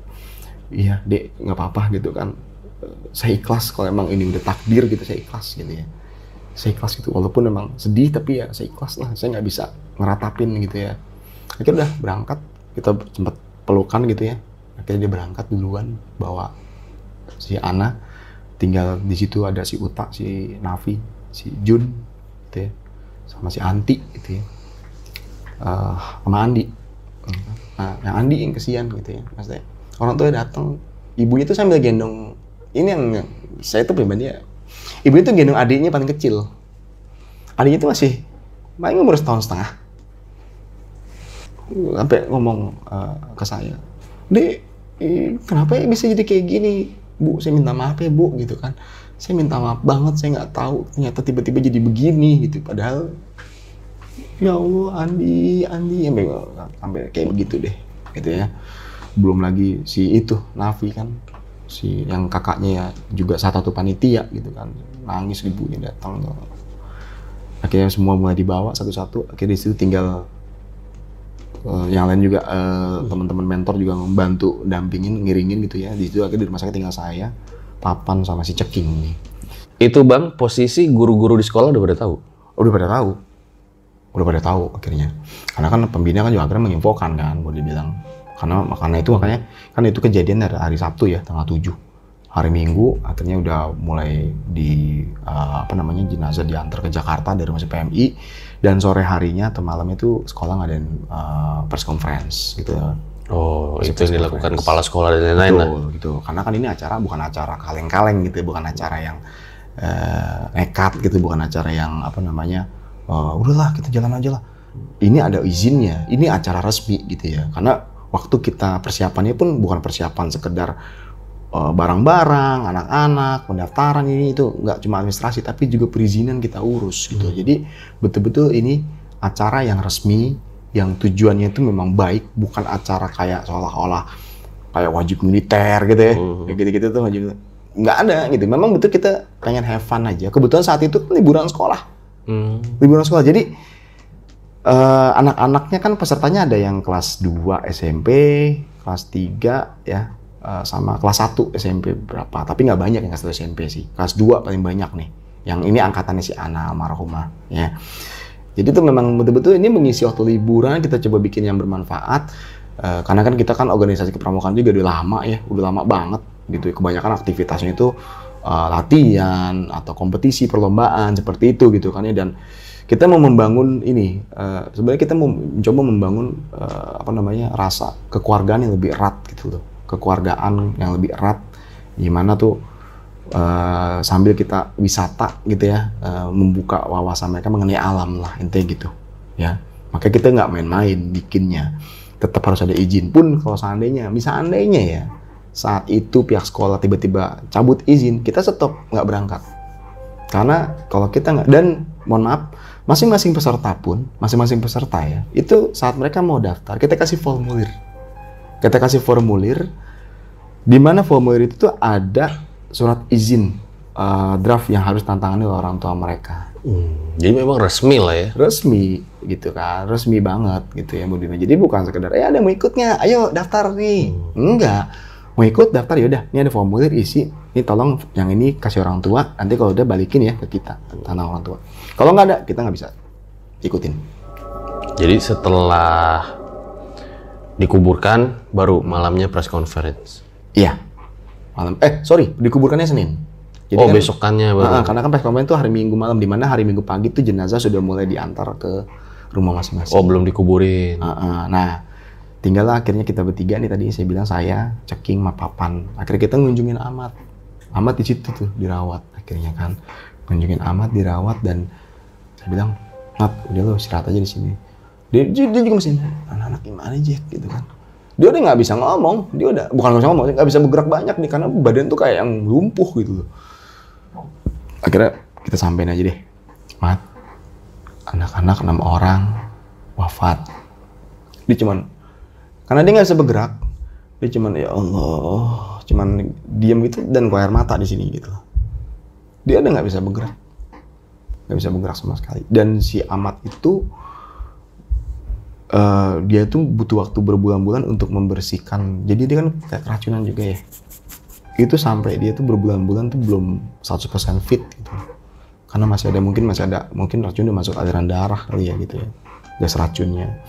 Iya Dek, nggak apa-apa gitu kan. Saya ikhlas kalau emang ini udah takdir gitu, saya ikhlas gitu ya. Saya ikhlas gitu, walaupun memang sedih tapi ya saya ikhlas lah. Saya nggak bisa ngeratapin gitu ya. Akhirnya udah berangkat, kita sempat pelukan gitu ya. Akhirnya dia berangkat duluan, bawa si Ana. Tinggal di situ ada si Uta, si Nafi, si Jun gitu ya, sama si Anti gitu ya, sama Andi. Nah, yang Andi yang kesian gitu ya, maksudnya orang tua datang, ibunya tuh sambil gendong. Ini yang saya tuh pribadi ya, ibunya tuh gendong adiknya paling kecil. Adiknya tuh masih paling umur setahun setengah. Sampai ngomong ke saya, Dek, kenapa ya bisa jadi kayak gini? Bu, saya minta maaf ya Bu, gitu kan. Saya minta maaf banget, saya nggak tahu ternyata tiba-tiba jadi begini gitu. Padahal ya Allah Andi sampai kayak begitu deh gitu ya. Belum lagi si itu Nafi kan, si yang kakaknya ya juga salah satu panitia gitu kan, nangis ibunya datang. Akhirnya semua mulai dibawa satu-satu. Akhirnya di situ tinggal yang lain juga teman-teman mentor juga membantu dampingin, ngiringin gitu ya. Di situ akhirnya di rumah sakit tinggal saya, Papan sama si Ceking nih. Itu Bang, posisi guru-guru di sekolah udah pada tahu? Udah pada tahu akhirnya. Karena kan pembina kan juga akhirnya menginfokan kan, boleh dibilang. Karena itu makanya kan itu kejadian dari hari Sabtu ya, tanggal 7. Hari Minggu akhirnya udah mulai jenazah diantar ke Jakarta dari rumah sakit PMI, dan sore harinya atau malam itu sekolah ngadain press conference gitu. Oh, itu yang dilakukan kepala sekolah dan lain-lain lah. Gitu. Karena kan ini acara bukan acara kaleng-kaleng gitu, bukan acara yang nekat gitu, bukan acara yang udahlah kita jalan aja lah. Ini ada izinnya, ini acara resmi gitu ya. Karena waktu kita persiapannya pun bukan persiapan sekedar barang-barang, anak-anak, pendaftaran ini itu nggak cuma administrasi, tapi juga perizinan kita urus gitu. Jadi betul-betul ini acara yang resmi, yang tujuannya itu memang baik, bukan acara kayak seolah-olah kayak wajib militer gitu ya, kayak gitu-gitu tuh wajib. Nggak ada gitu. Memang betul kita pengen have fun aja. Kebetulan saat itu liburan sekolah, Jadi anak-anaknya kan pesertanya ada yang kelas 2 SMP, kelas 3 ya. Sama kelas 1 SMP berapa, tapi nggak banyak yang kelas 1 SMP sih. Kelas 2 paling banyak nih. Yang ini angkatannya si Ana almarhumah ya. Jadi itu memang betul-betul ini mengisi waktu liburan, kita coba bikin yang bermanfaat. Karena kan kita kan organisasi kepramukaan juga udah lama banget gitu. Kebanyakan aktivitasnya itu latihan atau kompetisi perlombaan seperti itu gitu kan ya. Dan kita mau membangun ini, sebenarnya kita mau mencoba membangun rasa kekeluargaan yang lebih erat gitu loh. Kekeluargaan yang lebih erat, gimana tuh sambil kita wisata gitu ya, membuka wawasan mereka mengenai alam lah intinya gitu ya. Makanya kita nggak main-main bikinnya, tetap harus ada izin. Pun kalau seandainya ya saat itu pihak sekolah tiba-tiba cabut izin, kita stop, nggak berangkat. Karena kalau kita nggak, dan mohon maaf, masing-masing peserta ya, itu saat mereka mau daftar kita kasih formulir. Di mana formulir itu tuh ada surat izin draft yang harus tantangani oleh orang tua mereka. Jadi memang resmi lah ya. Resmi gitu kan, resmi banget gitu ya Budina. Jadi bukan sekedar ada mau ikutnya, ayo daftar nih. Enggak, mau ikut daftar yaudah, ini ada formulir isi, ini tolong yang ini kasih orang tua, nanti kalau udah balikin ya ke kita tanah orang tua. Kalau nggak ada, kita nggak bisa ikutin. Jadi setelah dikuburkan baru malamnya press conference. Iya. Dikuburkannya Senin. Jadi kan, besokannya baru. Karena kan press conference itu hari Minggu malam, di mana hari Minggu pagi itu jenazah sudah mulai diantar ke rumah masing-masing. Belum dikuburin. Nah, tinggallah akhirnya kita bertiga nih, tadi saya bilang saya, Ceking, Papan. Akhirnya kita ngunjungin Amat. Amat di situ tuh dirawat akhirnya kan. Ngunjungin Amat dirawat, dan saya bilang, "Mat, udah lo istirahat aja di sini." Dia juga mesin, anak-anak gimana Jack gitu kan. Dia udah nggak bisa ngomong, nggak bisa bergerak banyak nih, karena badan tuh kayak yang lumpuh gitu loh. Akhirnya kita sampein aja deh, Mat, anak-anak 6 orang wafat. Dia karena dia nggak bisa bergerak, dia ya Allah, diam gitu dan keluar air mata di sini gitu loh. Dia udah nggak bisa bergerak sama sekali. Dan si Amat itu dia tuh butuh waktu berbulan-bulan untuk membersihkan. Jadi dia kan kayak keracunan juga ya. Itu sampai dia tuh berbulan-bulan tuh belum 100% fit gitu. Karena masih ada mungkin racun udah masuk aliran darah kali ya gitu ya. Gas racunnya.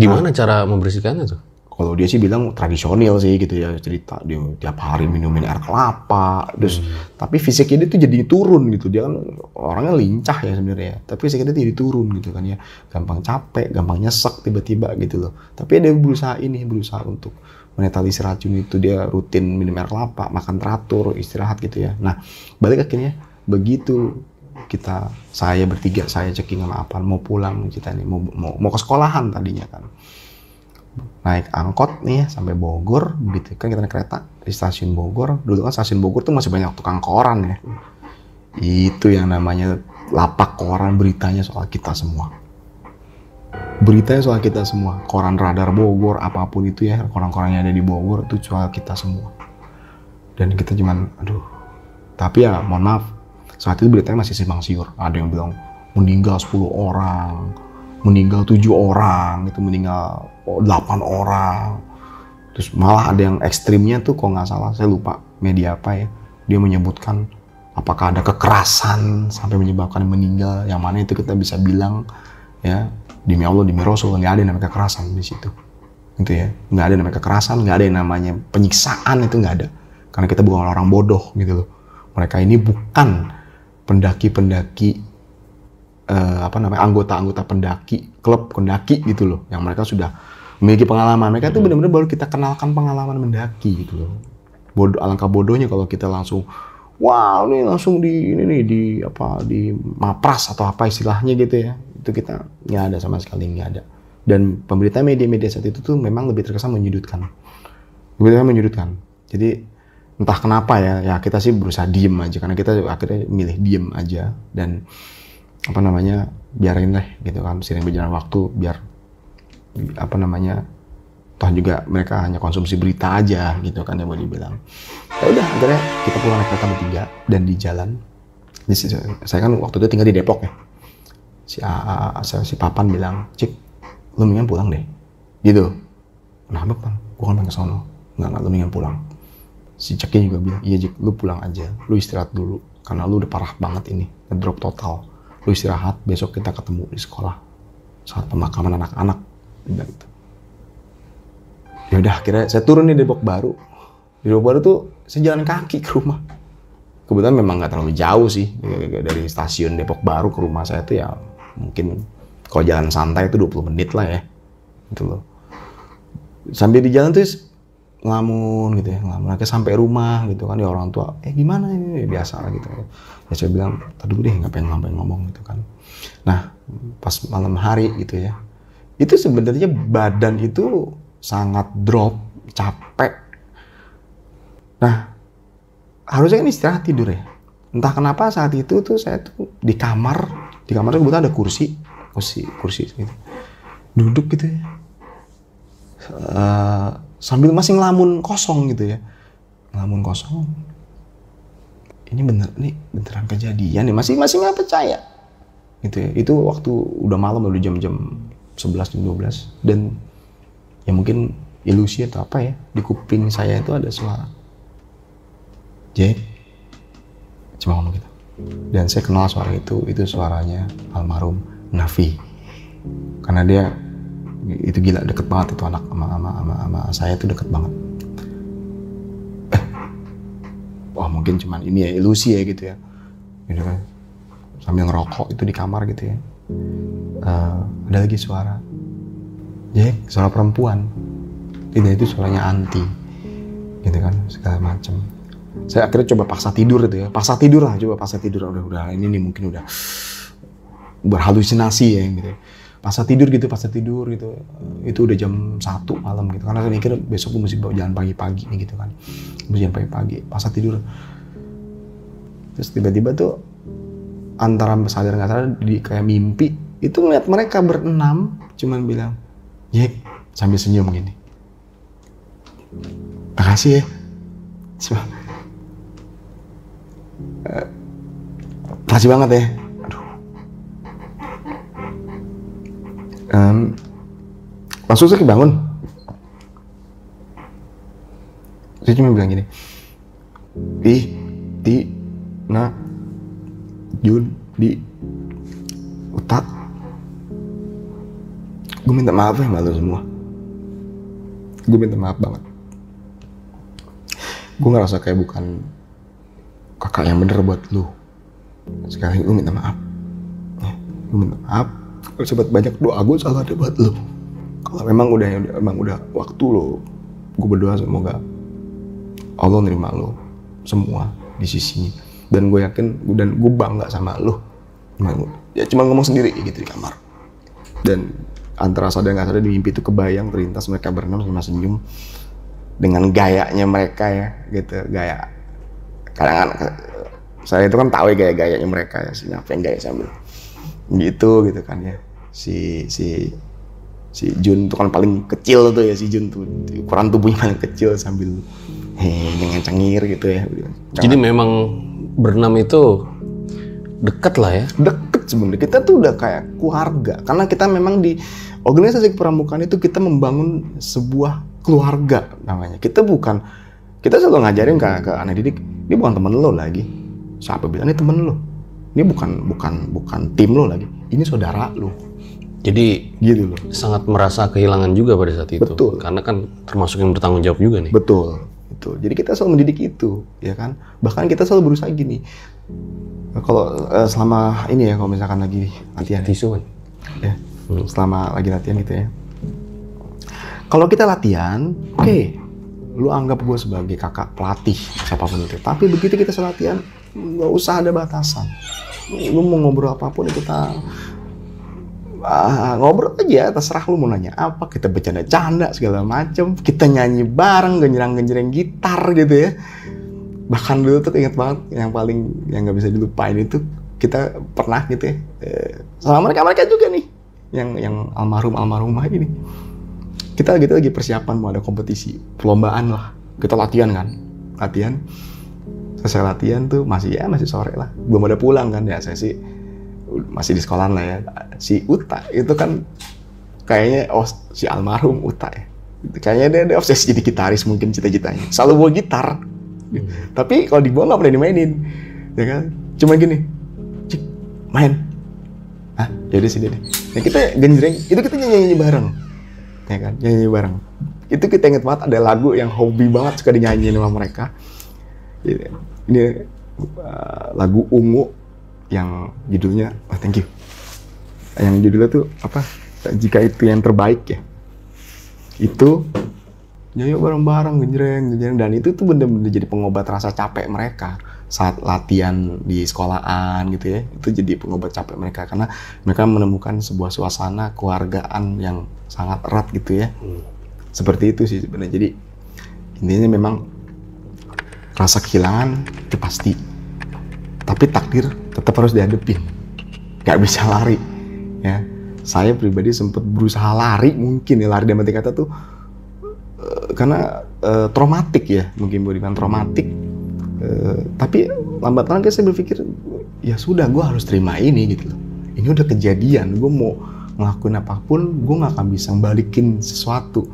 Gimana cara membersihkannya tuh? Kalau dia sih bilang tradisional sih gitu ya, cerita dia tiap hari minumin air kelapa, terus tapi fisiknya dia tuh jadi turun gitu. Dia kan orangnya lincah ya sebenarnya, tapi fisiknya dia jadi turun gitu kan ya, gampang capek, gampang nyesek tiba-tiba gitu loh. Tapi dia berusaha untuk menetralisir racun itu. Dia rutin minum air kelapa, makan teratur, istirahat gitu ya. Nah, balik akhirnya begitu saya bertiga, saya Ceking sama Apan mau pulang kita nih, mau ke sekolahan tadinya kan. Naik angkot nih sampai Bogor, begitu kan kita naik kereta di stasiun Bogor. Dulu kan stasiun Bogor tuh masih banyak tukang koran ya. Itu yang namanya lapak koran, beritanya soal kita semua. beritanya soal kita semua. Koran Radar Bogor, apapun itu ya, koran-koran yang ada di Bogor itu soal kita semua. Dan kita cuman, aduh. Tapi ya mohon maaf, saat itu beritanya masih simpang siur. Ada yang bilang meninggal 10 orang, meninggal 7 orang, itu meninggal 8 orang. Terus malah ada yang ekstrimnya tuh, kalau nggak salah, saya lupa media apa ya, dia menyebutkan apakah ada kekerasan sampai menyebabkan meninggal, yang mana itu kita bisa bilang ya, demi Allah, demi Rasul, nggak ada yang namanya kekerasan di situ, gitu ya, nggak ada yang namanya kekerasan, nggak ada yang namanya penyiksaan, itu nggak ada, karena kita bukan orang bodoh gitu loh. Mereka ini bukan pendaki-pendaki anggota-anggota pendaki, klub pendaki gitu loh, yang mereka sudah memiliki pengalaman. Mereka itu benar-benar baru kita kenalkan pengalaman mendaki gitu loh. Alangkah bodohnya kalau kita langsung, wah ini langsung di mapras atau apa istilahnya gitu ya. Itu kita nggak ada sama sekali, nggak ada. Dan pemberitaan media-media saat itu tuh memang lebih terkesan menyudutkan. Jadi entah kenapa ya kita sih berusaha diem aja, karena kita akhirnya milih diem aja dan biarin deh gitu kan, sering berjalan waktu, biar toh juga mereka hanya konsumsi berita aja gitu kan, yang mau dibilang. Ya udah, akhirnya kita pulang naik kereta bertiga, dan di jalan, saya kan waktu itu tinggal di Depok ya. Si Papan bilang, "Cik, lu mendingan pulang deh." Gitu. Kenapa, Bang? Gua kan pengen ke sono. Enggak, lu mendingan pulang. Si Ceknya juga bilang, "Iya, Cik, lu pulang aja. Lu istirahat dulu, karena lu udah parah banget ini, ngedrop total. Lu istirahat, besok kita ketemu di sekolah saat pemakaman anak-anak." Gitu. Ya udah, akhirnya saya turun di Depok Baru. Di Depok Baru tuh saya jalan kaki ke rumah. Kebetulan memang nggak terlalu jauh sih dari stasiun Depok Baru ke rumah saya tuh, ya mungkin kalau jalan santai itu 20 menit lah ya, gitu loh. Sambil di jalan tuh ngelamun gitu ya, akhirnya sampai rumah gitu kan, ya orang tua, gimana ini, biasa lah gitu ya. Ya saya bilang, tadi deh, ngapain ngomong gitu kan. Nah pas malam hari gitu ya, itu sebenarnya badan itu sangat drop, capek. Nah, harusnya kan istirahat, tidur ya. Entah kenapa saat itu tuh saya tuh di kamar kebetulan ada kursi gitu. Duduk gitu ya. Sambil masih ngelamun kosong gitu ya. Ngelamun kosong. Ini beneran kejadian nih, masih nggak percaya. Gitu ya. Itu waktu udah malam, udah jam 11 jam 12, dan ya mungkin ilusi atau apa ya, di kuping saya itu ada suara, "Jack," cuma ngomong gitu. Dan saya kenal suara itu suaranya almarhum Nafi, karena dia itu gila deket banget, itu anak sama saya tuh deket banget. Wah mungkin cuman ini ya, ilusi ya gitu ya, gitu kan, sambil ngerokok itu di kamar gitu ya. Ada lagi suara, "Jack," suara perempuan. Tidak, itu suaranya Anti, gitu kan, segala macam. Saya akhirnya coba paksa tidur itu ya, paksa tidur. Udah ini nih mungkin udah berhalusinasi ya gitu. Paksa tidur gitu. Itu udah jam 1 malam gitu, karena saya mikir besok gue mesti jalan pagi-pagi nih gitu kan, paksa tidur. Terus tiba-tiba tuh antara sadar nggak sadar, di kayak mimpi itu ngeliat mereka berenam cuman bilang, "Jack," sambil senyum gini, "Makasih ya." Makasih banget ya. Aduh. Langsung saya kebangun. Saya cuma bilang gini, "Tina, Jun, Di, Uta, gue minta maaf ya sama lo semua. Gue minta maaf banget. Gue ngerasa kayak bukan kakak yang bener buat lo. Sekarang gue minta maaf. Gue minta maaf. Kalau sempat banyak doa gue salah ada buat lo. Kalau memang udah waktu lo, gue berdoa semoga Allah nerima lo semua di sisinya. Dan gue yakin, dan gue bangga sama lo. Ya cuma ngomong sendiri gitu di kamar. Dan antara sadar nggak sadar di mimpi itu kebayang terlintas mereka berenam sama senyum dengan gayanya mereka ya gitu, gaya kadang saya itu kan tahu ya gaya-gayanya mereka ya, si ngapain gaya sambil gitu kan ya, si Si Jun tuh kan paling kecil tuh ya, si Jun tuh ukuran tubuhnya paling kecil sambil cengir gitu ya. Jadi memang berenam itu deket lah ya? Deket sebenarnya, kita tuh udah kayak keluarga. Karena kita memang di organisasi kepramukaan itu kita membangun sebuah keluarga namanya. Kita selalu ngajarin ke anak didik, ini bukan temen lo lagi. Siapa bilang ini temen lo? Ini bukan tim lo lagi. Ini saudara lo. Jadi gitu loh. Sangat merasa kehilangan juga pada saat itu. Betul. Karena kan termasuk yang bertanggung jawab juga nih. Betul. Jadi kita selalu mendidik itu, ya kan? Bahkan kita selalu berusaha gini. Kalau selama ini ya, kalau misalkan lagi latihan tisu kan? Ya, selama lagi latihan gitu ya. Kalau kita latihan, oke, lu anggap gue sebagai kakak pelatih siapapun itu. Tapi begitu kita latihan, nggak usah ada batasan. Lu mau ngobrol apapun kita ngobrol aja, terserah lu mau nanya apa, kita bercanda-canda segala macem, kita nyanyi bareng, genjreng-genjreng gitar gitu ya. Bahkan dulu tuh inget banget yang nggak bisa dilupain itu, kita pernah gitu ya sama mereka juga nih yang almarhumah ini, kita gitu lagi persiapan mau ada kompetisi perlombaan lah, kita latihan selesai latihan tuh masih sore lah, belum ada pulang kan ya, saya sih masih di sekolahan lah ya. Si Uta itu kan kayaknya si almarhum Uta ya, kayaknya dia obsesi jadi gitaris, mungkin cita-citanya selalu bawa gitar. Tapi kalau dibawa nggak pernah dimainin, ya kan? Cuma gini, cik, main. Yaudah sih deh. Nah, kita genjreng, itu kita nyanyi bareng, ya kan? Nyanyi bareng. Itu kita inget banget ada lagu yang hobi banget suka dinyanyiin sama mereka. Ini lagu Ungu yang judulnya, thank you. Yang judulnya tuh apa? Jika itu yang terbaik ya. Itu nyanyi bareng-bareng, genjreng, dan itu tuh bener-bener jadi pengobat rasa capek mereka saat latihan di sekolahan gitu ya. Itu jadi pengobat capek mereka karena mereka menemukan sebuah suasana keluargaan yang sangat erat gitu ya. Seperti itu sih sebenarnya. Jadi intinya memang rasa kehilangan itu pasti, tapi takdir tetap harus dihadapin, nggak bisa lari ya. Saya pribadi sempat berusaha lari, mungkin ya lari dalam arti kata tuh karena traumatik ya, mungkin boleh dibilang traumatik, tapi lambat laun saya berpikir ya sudah, gue harus terima ini gitu loh. Ini udah kejadian, gue mau ngelakuin apapun gue nggak akan bisa balikin sesuatu.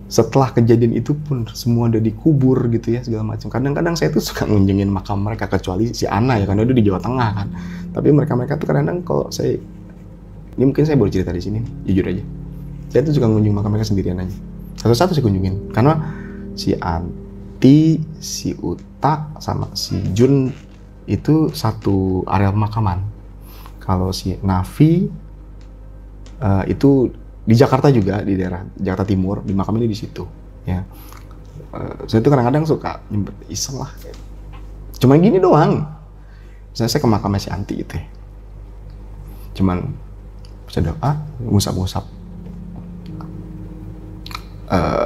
Setelah kejadian itu pun semua udah dikubur gitu ya segala macam. Kadang-kadang saya tuh suka ngunjungin makam mereka, kecuali si Ana ya, karena dia di Jawa Tengah kan. Tapi mereka tuh kadang-kadang kalau saya, ini mungkin saya baru cerita di sini, jujur aja, saya tuh suka ngunjung makam mereka sendirian aja. Satu-satu saya kunjungin, karena si Anti, si Uta, sama si Jun itu satu area pemakaman. Kalau si Nafi itu di Jakarta juga, di daerah Jakarta Timur, di makamnya di situ. Ya, saya tuh kadang-kadang suka nyempet iseng lah. Cuman gini doang. Misalnya saya ke makamnya si Anti itu, cuman saya doa, ngusap-ngusap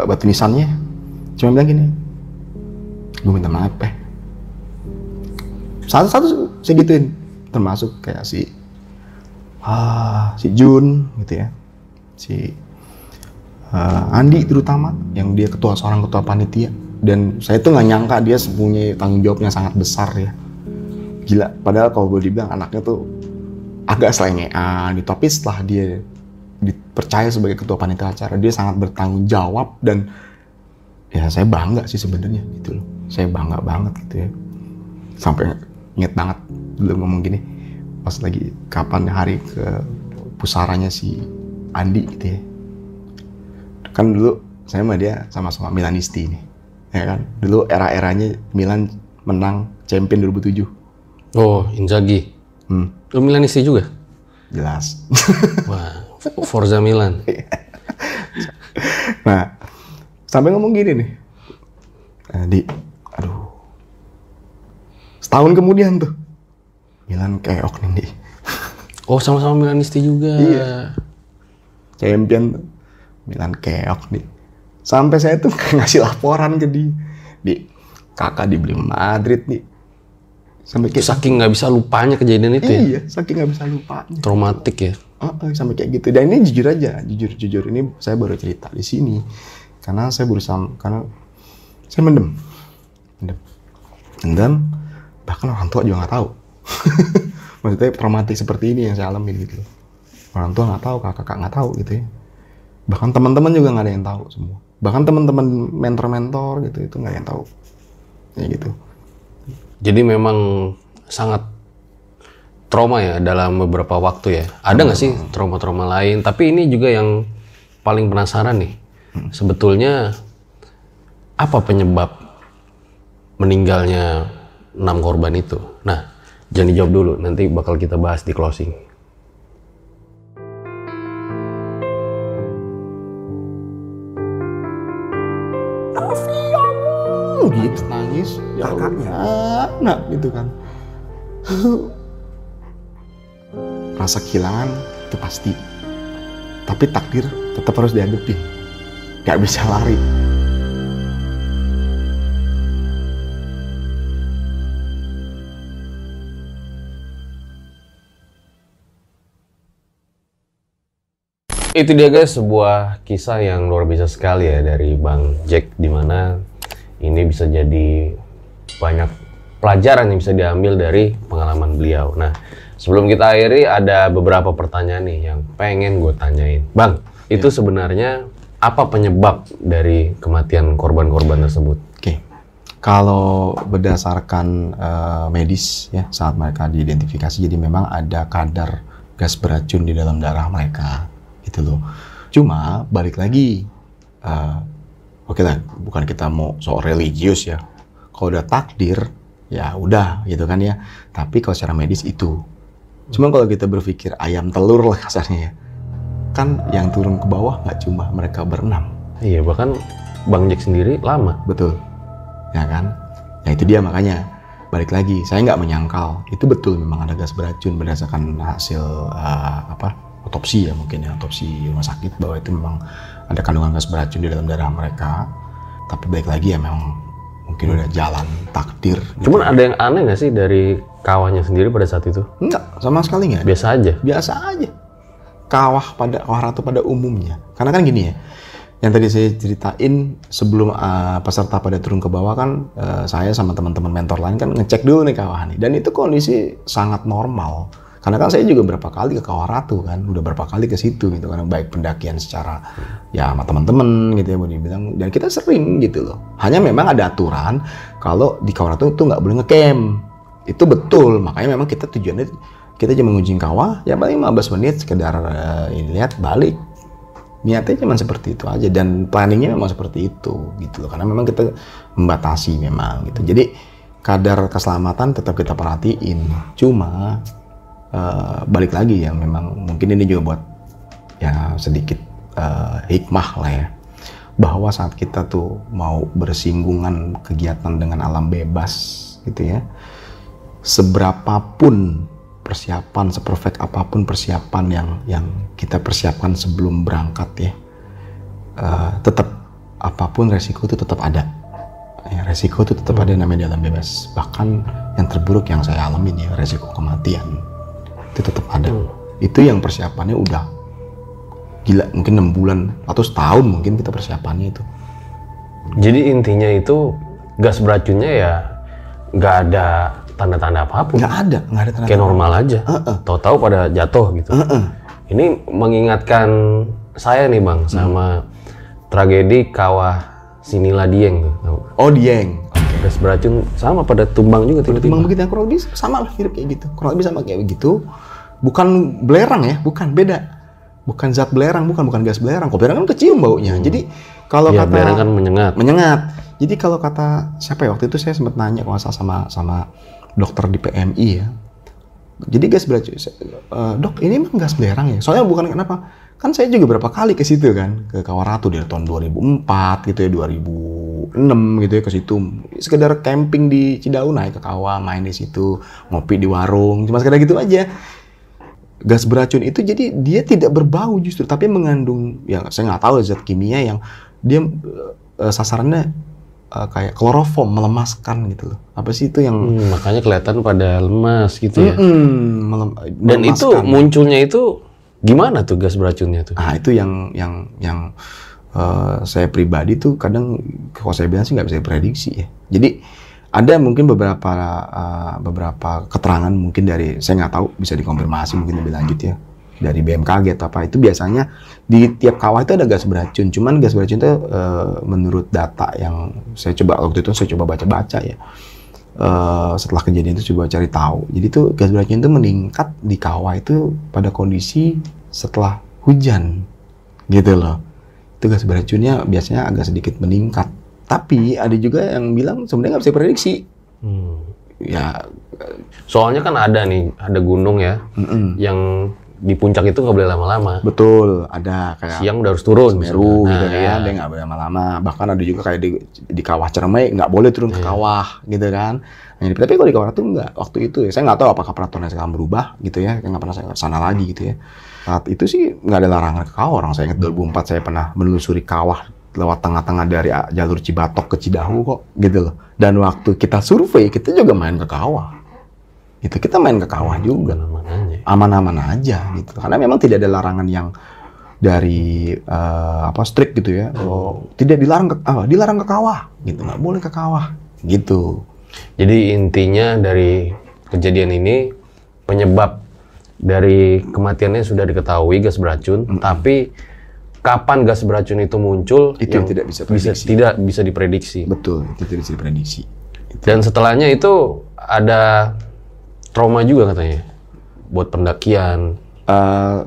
batu nisannya, cuma bilang gini, gue minta maaf satu-satu saya gituin, termasuk kayak si Jun gitu ya, si Andi terutama, yang dia seorang ketua panitia, dan saya tuh nggak nyangka dia punya tanggung jawabnya sangat besar ya, gila. Padahal kalau boleh dibilang anaknya tuh agak selengean gitu, tapi setelah dia dipercaya sebagai ketua panitia acara, dia sangat bertanggung jawab, dan ya saya bangga sih sebenarnya gitu loh. Saya bangga banget gitu ya. Sampai inget banget dulu ngomong gini, pas lagi kapan hari ke pusaranya si Andi gitu ya. Kan dulu saya sama dia sama-sama Milanisti nih, ya kan. Dulu era-eranya Milan menang Champion 2007. Oh, Inzaghi. Lu Milanisti juga? Jelas. Wah, Forza Milan. Nah, sampai ngomong gini nih, setahun kemudian tuh Milan keok nih, Di. Oh, sama-sama Milanisti juga. Iya. Champion tuh, Milan keok nih. Sampai saya tuh ngasih laporan ke Di, kakak dibeli Madrid nih. Sampai kayak saking nggak bisa lupanya kejadian itu ya? Iya, saking nggak bisa lupanya. Traumatik ya? Sampai kayak gitu. Dan ini jujur aja, jujur ini saya baru cerita di sini. Karena saya mendem. Bahkan orang tua juga nggak tahu. Maksudnya traumatik seperti ini yang saya alamin gitu. Orang tua nggak tahu, kakak nggak tahu gitu ya. Bahkan teman-teman juga nggak ada yang tahu semua. Bahkan teman-teman mentor-mentor gitu itu nggak ada yang tahu. Ya gitu. Jadi memang sangat trauma ya dalam beberapa waktu ya. Ada nggak sih trauma-trauma lain? Tapi ini juga yang paling penasaran nih. Sebetulnya apa penyebab meninggalnya 6 korban itu? Nah, jangan dijawab dulu. Nanti bakal kita bahas di closing. Gitu nangis kakaknya anak gitu kan. Rasa kehilangan itu pasti, tapi takdir tetap harus dihadapin, gak bisa lari. Itu dia guys, sebuah kisah yang luar biasa sekali ya dari Bang Jack, dimana ini bisa jadi banyak pelajaran yang bisa diambil dari pengalaman beliau. Nah, sebelum kita akhiri ada beberapa pertanyaan nih yang pengen gue tanyain. Bang, itu sebenarnya apa penyebab dari kematian korban-korban tersebut? Oke, kalau berdasarkan medis ya saat mereka diidentifikasi, jadi memang ada kadar gas beracun di dalam darah mereka, gitu loh. Cuma balik lagi. Oke lah, bukan kita mau soal religius ya. Kalau udah takdir, ya udah gitu kan ya. Tapi kalau secara medis itu. Cuma kalau kita berpikir ayam telur lah kasarnya ya. Kan yang turun ke bawah nggak cuma mereka berenam. Iya, bahkan Bang Jack sendiri lama. Betul. Ya kan? Ya itu dia makanya. Balik lagi, saya nggak menyangkal. Itu betul memang ada gas beracun berdasarkan hasil otopsi ya mungkin ya. Otopsi rumah sakit bahwa itu memang ada kandungan gas beracun di dalam darah mereka. Tapi baik lagi ya memang mungkin udah jalan takdir. Cuman ada yang aneh nggak sih dari kawahnya sendiri pada saat itu? Enggak, sama sekali nggak. Biasa aja? Biasa aja. Kawah ratu pada umumnya. Karena kan gini ya, yang tadi saya ceritain sebelum peserta pada turun ke bawah kan, saya sama teman-teman mentor lain kan ngecek dulu nih kawah nih. Dan itu kondisi sangat normal. Karena kan saya juga berapa kali ke Kawah Ratu kan, udah berapa kali ke situ gitu kan, baik pendakian secara ya sama teman-teman gitu ya boleh dibilang, dan kita sering gitu loh. Hanya memang ada aturan kalau di Kawah Ratu tuh nggak boleh ngecamp. Itu betul, makanya memang kita tujuannya kita cuma ngunjung kawah ya paling 15 menit sekedar lihat balik. Niatnya cuma seperti itu aja dan planningnya memang seperti itu gitu loh, karena memang kita membatasi memang gitu. Jadi kadar keselamatan tetap kita perhatiin, cuma balik lagi ya memang mungkin ini juga buat ya sedikit hikmah lah ya, bahwa saat kita tuh mau bersinggungan kegiatan dengan alam bebas gitu ya, seberapapun persiapan, seperfect apapun persiapan yang kita persiapkan sebelum berangkat ya, tetap apapun resiko itu tetap ada ya, resiko itu tetap ada namanya dalam bebas. Bahkan yang terburuk yang saya alamin ya, resiko kematian itu tetap ada. Itu yang persiapannya udah gila, mungkin 6 bulan atau setahun mungkin kita persiapannya itu. Jadi intinya itu gas beracunnya ya nggak ada tanda-tanda apapun. Nggak ada tanda-tanda. Kayak normal aja. Tahu-tahu pada jatuh gitu. Ini mengingatkan saya nih Bang sama tragedi Kawah Sinila Dieng. Oh Dieng. Gas beracun sama pada tumbang juga tiba-tiba. Tumbang begitu, kurang lebih sama lah, mirip kayak gitu. Kurang lebih sama kayak begitu. Bukan belerang ya, bukan, beda. Bukan zat belerang, bukan gas belerang. Kalau belerang kan kecium baunya. Jadi kalau ya, kata belerang kan menyengat. Jadi kalau kata siapa ya waktu itu saya sempat nanya kalau sama dokter di PMI ya. Jadi gas beracun, dok ini emang gas belerang ya? Soalnya bukan kenapa? Kan saya juga berapa kali ke situ kan, ke Kawah Ratu dari tahun 2004 gitu ya, 2006 gitu ya ke situ. Sekedar camping di Cidahu, naik ke kawah, main di situ, ngopi di warung, cuma sekedar gitu aja. Gas beracun itu jadi dia tidak berbau justru, tapi mengandung, ya saya nggak tahu zat kimia yang dia sasarannya kayak kloroform, melemaskan gitu loh. Apa sih itu yang makanya kelihatan pada lemas gitu ya. Dan itu melemaskan. munculnya itu gimana tuh gas beracunnya tuh? Ah itu yang saya pribadi tuh kadang kalau saya bilang sih nggak bisa diprediksi ya. Jadi ada mungkin beberapa keterangan mungkin dari, saya nggak tahu, bisa dikonfirmasi mungkin lebih lanjut ya, dari BMKG atau apa, itu biasanya di tiap kawah itu ada gas beracun. Cuman gas beracun itu menurut data yang saya coba waktu itu saya coba baca-baca ya, setelah kejadian itu coba cari tahu. Jadi tuh gas beracun itu meningkat di kawah itu pada kondisi setelah hujan gitu loh. Itu gas beracunnya biasanya agak sedikit meningkat. Tapi ada juga yang bilang sebenarnya nggak bisa prediksi. Ya, soalnya kan ada gunung ya, yang di puncak itu nggak boleh lama-lama. betul, ada kayak Siang udah harus turun. Semeru gitu kan, iya. dia nggak boleh lama-lama. Bahkan ada juga kayak di kawah Ciremai nggak boleh turun ke kawah gitu kan. Nah, tapi kalau di kawah itu nggak, waktu itu ya, saya nggak tahu apakah peraturannya sekarang berubah gitu ya, nggak pernah saya ke sana lagi gitu ya. Saat itu sih nggak ada larangan ke kawah. Orang saya ingat 2004 saya pernah menelusuri kawah lewat tengah-tengah dari jalur Cibatok ke Cidahu kok gitu loh. Dan waktu kita survei, kita juga main ke kawah. Gitu, kita main ke kawah juga. Aman-aman aja gitu. Karena memang tidak ada larangan yang dari strict gitu ya. Oh, tidak dilarang ke kawah gitu. Nggak boleh ke kawah gitu. Jadi intinya dari kejadian ini, penyebab dari kematiannya sudah diketahui, gas beracun, tapi kapan gas beracun itu muncul itu yang tidak bisa diprediksi. Betul, itu tidak bisa diprediksi. Dan setelahnya itu ada trauma juga katanya buat pendakian.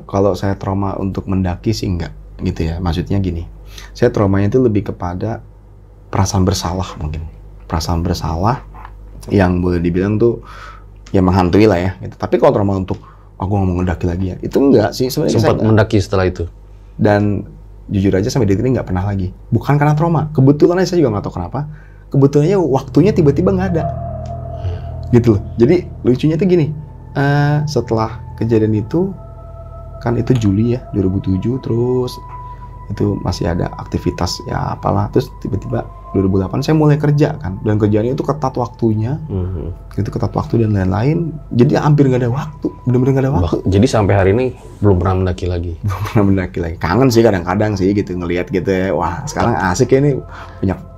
Kalau saya trauma untuk mendaki sih enggak gitu ya. Maksudnya gini, saya traumanya itu lebih kepada perasaan bersalah mungkin. Perasaan bersalah yang boleh dibilang tuh ya menghantui lah ya gitu. Tapi kalau trauma untuk aku nggak mau mendaki lagi ya, itu enggak sih sebenarnya. Sempat mendaki setelah itu. Dan jujur aja sampai detik ini nggak pernah lagi. Bukan karena trauma. Kebetulan saya juga nggak tahu kenapa. Kebetulannya waktunya tiba-tiba nggak ada. Gitu loh. Jadi lucunya tuh gini. Setelah kejadian itu, kan itu Juli ya 2007, terus itu masih ada aktivitas ya apalah. Terus tiba-tiba 2008 saya mulai kerja kan. Dan kerjaannya itu ketat waktunya. Itu ketat waktu dan lain-lain. Jadi hampir nggak ada waktu. Bener-bener nggak ada waktu. Jadi sampai hari ini belum pernah mendaki lagi. Belum pernah mendaki lagi. Kangen sih kadang-kadang sih gitu ngelihat gitu ya. Wah sekarang asik ya nih,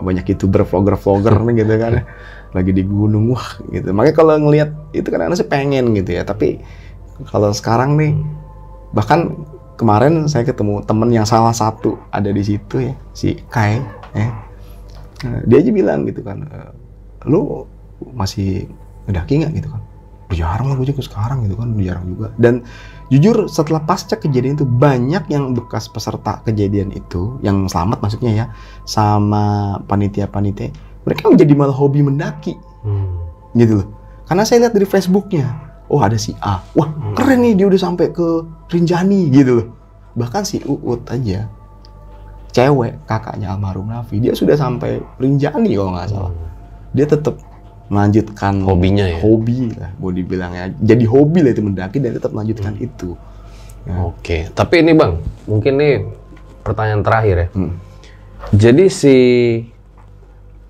banyak YouTuber, vlogger nih gitu kan. Lagi di gunung, wah gitu. Makanya kalau ngelihat itu kadang-kadang sih pengen gitu ya. Tapi kalau sekarang nih, bahkan kemarin saya ketemu temen yang salah satu ada di situ ya, si Kai. Dia aja bilang gitu kan, lu masih ngedaki nggak gitu kan? Jarang lah gue juga sekarang gitu kan, jarang juga. Dan jujur setelah pasca kejadian itu banyak yang bekas peserta kejadian itu yang selamat maksudnya ya, sama panitia-panitia, mereka menjadi malah hobi mendaki gitu loh. Karena saya lihat dari Facebooknya, oh ada si A, wah keren nih dia udah sampai ke Rinjani gitu loh. Bahkan si Uut aja, cewek kakaknya almarhum Raffi, dia sudah sampai Rinjani kalau nggak salah. Dia tetap melanjutkan hobinya ya? Hobi lah, mau dibilang ya. Jadi hobi lah itu mendaki dan tetap melanjutkan itu. Ya. Oke, tapi ini Bang, mungkin nih pertanyaan terakhir ya. Jadi si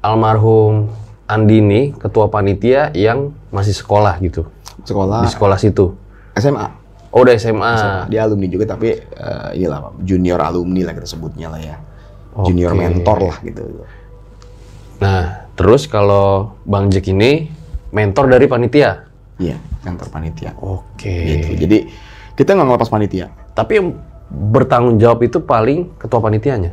almarhum Andini, ketua panitia yang masih sekolah gitu? Sekolah? Di sekolah situ? SMA. Oh, udah SMA. Dia alumni juga, tapi inilah junior alumni lah kita sebutnya lah ya. Junior mentor lah gitu. Nah, terus kalau Bang Jack ini mentor dari panitia? Iya, mentor panitia. Oke. Gitu. Jadi kita nggak ngelepas panitia. Tapi yang bertanggung jawab itu paling ketua panitianya?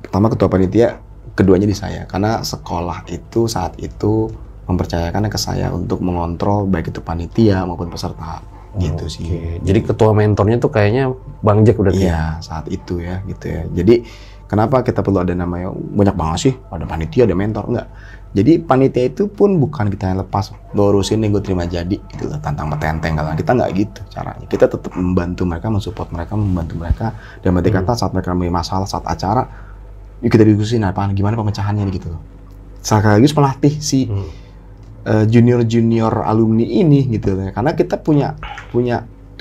Pertama ketua panitia, keduanya di saya. Karena sekolah itu saat itu mempercayakannya ke saya untuk mengontrol baik itu panitia maupun peserta. Gitu sih. Jadi ketua mentornya tuh kayaknya Bang Jack udah. Iya, saat itu ya gitu ya. Jadi kenapa kita perlu ada namanya, banyak banget sih, ada panitia, ada mentor, enggak. Jadi panitia itu pun bukan kita yang lepas, lo urusin nih gue terima jadi, gitu loh, tantang metenteng, kalau kita nggak gitu caranya. Kita tetap membantu mereka, mensupport mereka, membantu mereka, dan berarti kata saat mereka memiliki masalah, saat acara, yuk kita diskusin apa, gimana pemecahannya gitu loh. Sekaligus pelatih si junior-junior alumni ini gitu loh, karena kita punya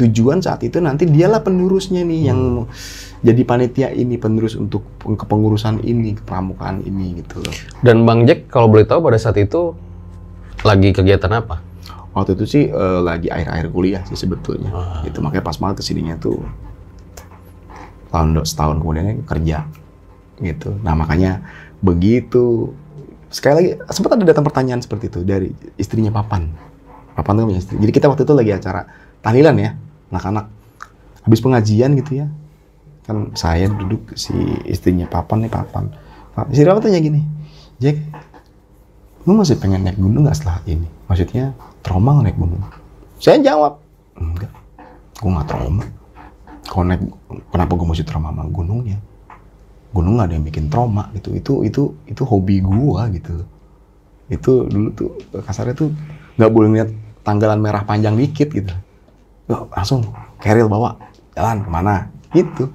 tujuan saat itu nanti dialah penerusnya nih yang jadi panitia ini, penerus untuk kepengurusan ini, kepramukaan ini gitu loh. Dan Bang Jack kalau boleh tahu pada saat itu lagi kegiatan apa? Waktu itu sih lagi akhir-akhir kuliah sih sebetulnya. Gitu, makanya pas banget kesininya tuh setahun kemudian kerja gitu. Nah makanya begitu, sekali lagi sempat ada datang pertanyaan seperti itu dari istrinya Papan. Papan tuh punya istri. Jadi kita waktu itu lagi acara tahlilan ya, anak-anak. Habis pengajian gitu ya, kan saya duduk, si istrinya Papan nih, Papan. Si Rawa tanya gini, Jack, lu masih pengen naik gunung nggak setelah ini? Maksudnya trauma nggak naik gunung? Saya jawab, enggak, gue nggak trauma. Kalau naik, kenapa gue mesti trauma sama gunungnya? Gunung nggak ada yang bikin trauma gitu. Itu hobi gue gitu. Itu dulu tuh kasarnya tuh nggak boleh lihat tanggalan merah panjang dikit gitu. Langsung keril bawa jalan kemana gitu.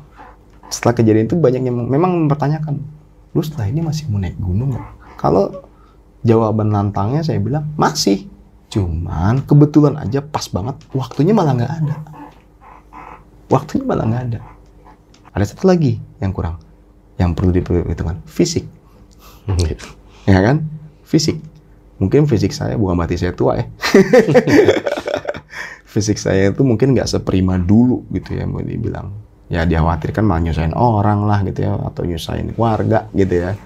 Setelah kejadian itu banyak yang memang mempertanyakan, lu setelah ini masih mau naik gunung nggak? Kalau jawaban lantangnya saya bilang masih, cuman kebetulan aja pas banget waktunya malah nggak ada. Waktunya malah nggak ada. Ada satu lagi yang kurang, yang perlu diperhitungkan, fisik. Ya kan? Fisik. Mungkin fisik saya, bukan berarti saya tua ya. Fisik saya itu mungkin nggak seprima dulu gitu ya, mau dibilang. Ya dikhawatirkan malah nyusahin orang lah gitu ya, atau nyusahin keluarga gitu ya.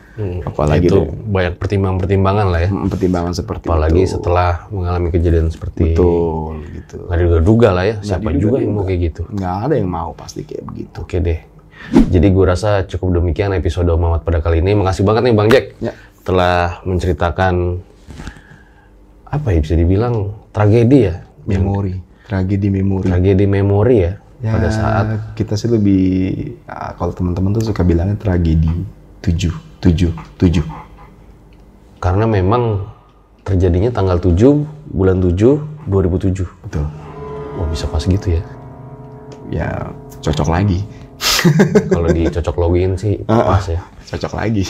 Apalagi itu banyak pertimbangan lah ya. Pertimbangan seperti apalagi itu. setelah mengalami kejadian seperti betul gitu. Nggak diduga-duga lah ya, siapa juga yang mau kayak gitu. Nggak ada yang mau pasti kayak begitu. Oke deh. Jadi gue rasa cukup demikian episode Mamat pada kali ini. Makasih banget nih Bang Jack telah menceritakan apa ya, bisa dibilang tragedi ya. Tragedi memori ya. Pada saat kita sih lebih kalau teman-teman tuh suka bilangnya tragedi 7. Karena memang terjadinya tanggal 7 bulan 7 2007. Betul. Oh bisa pas gitu ya? Ya cocok lagi. Kalau dicocok login sih pas ya. Cocok lagi.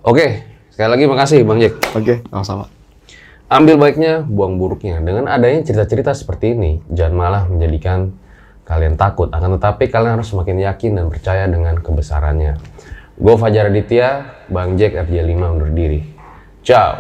Oke, sekali lagi makasih Bang Jack. Oke, sama-sama. Ambil baiknya, buang buruknya. Dengan adanya cerita-cerita seperti ini, jangan malah menjadikan kalian takut. Akan tetapi kalian harus semakin yakin dan percaya dengan kebesarannya. Gue Fajar Aditya, Bang Jack RJ5 undur diri. Ciao.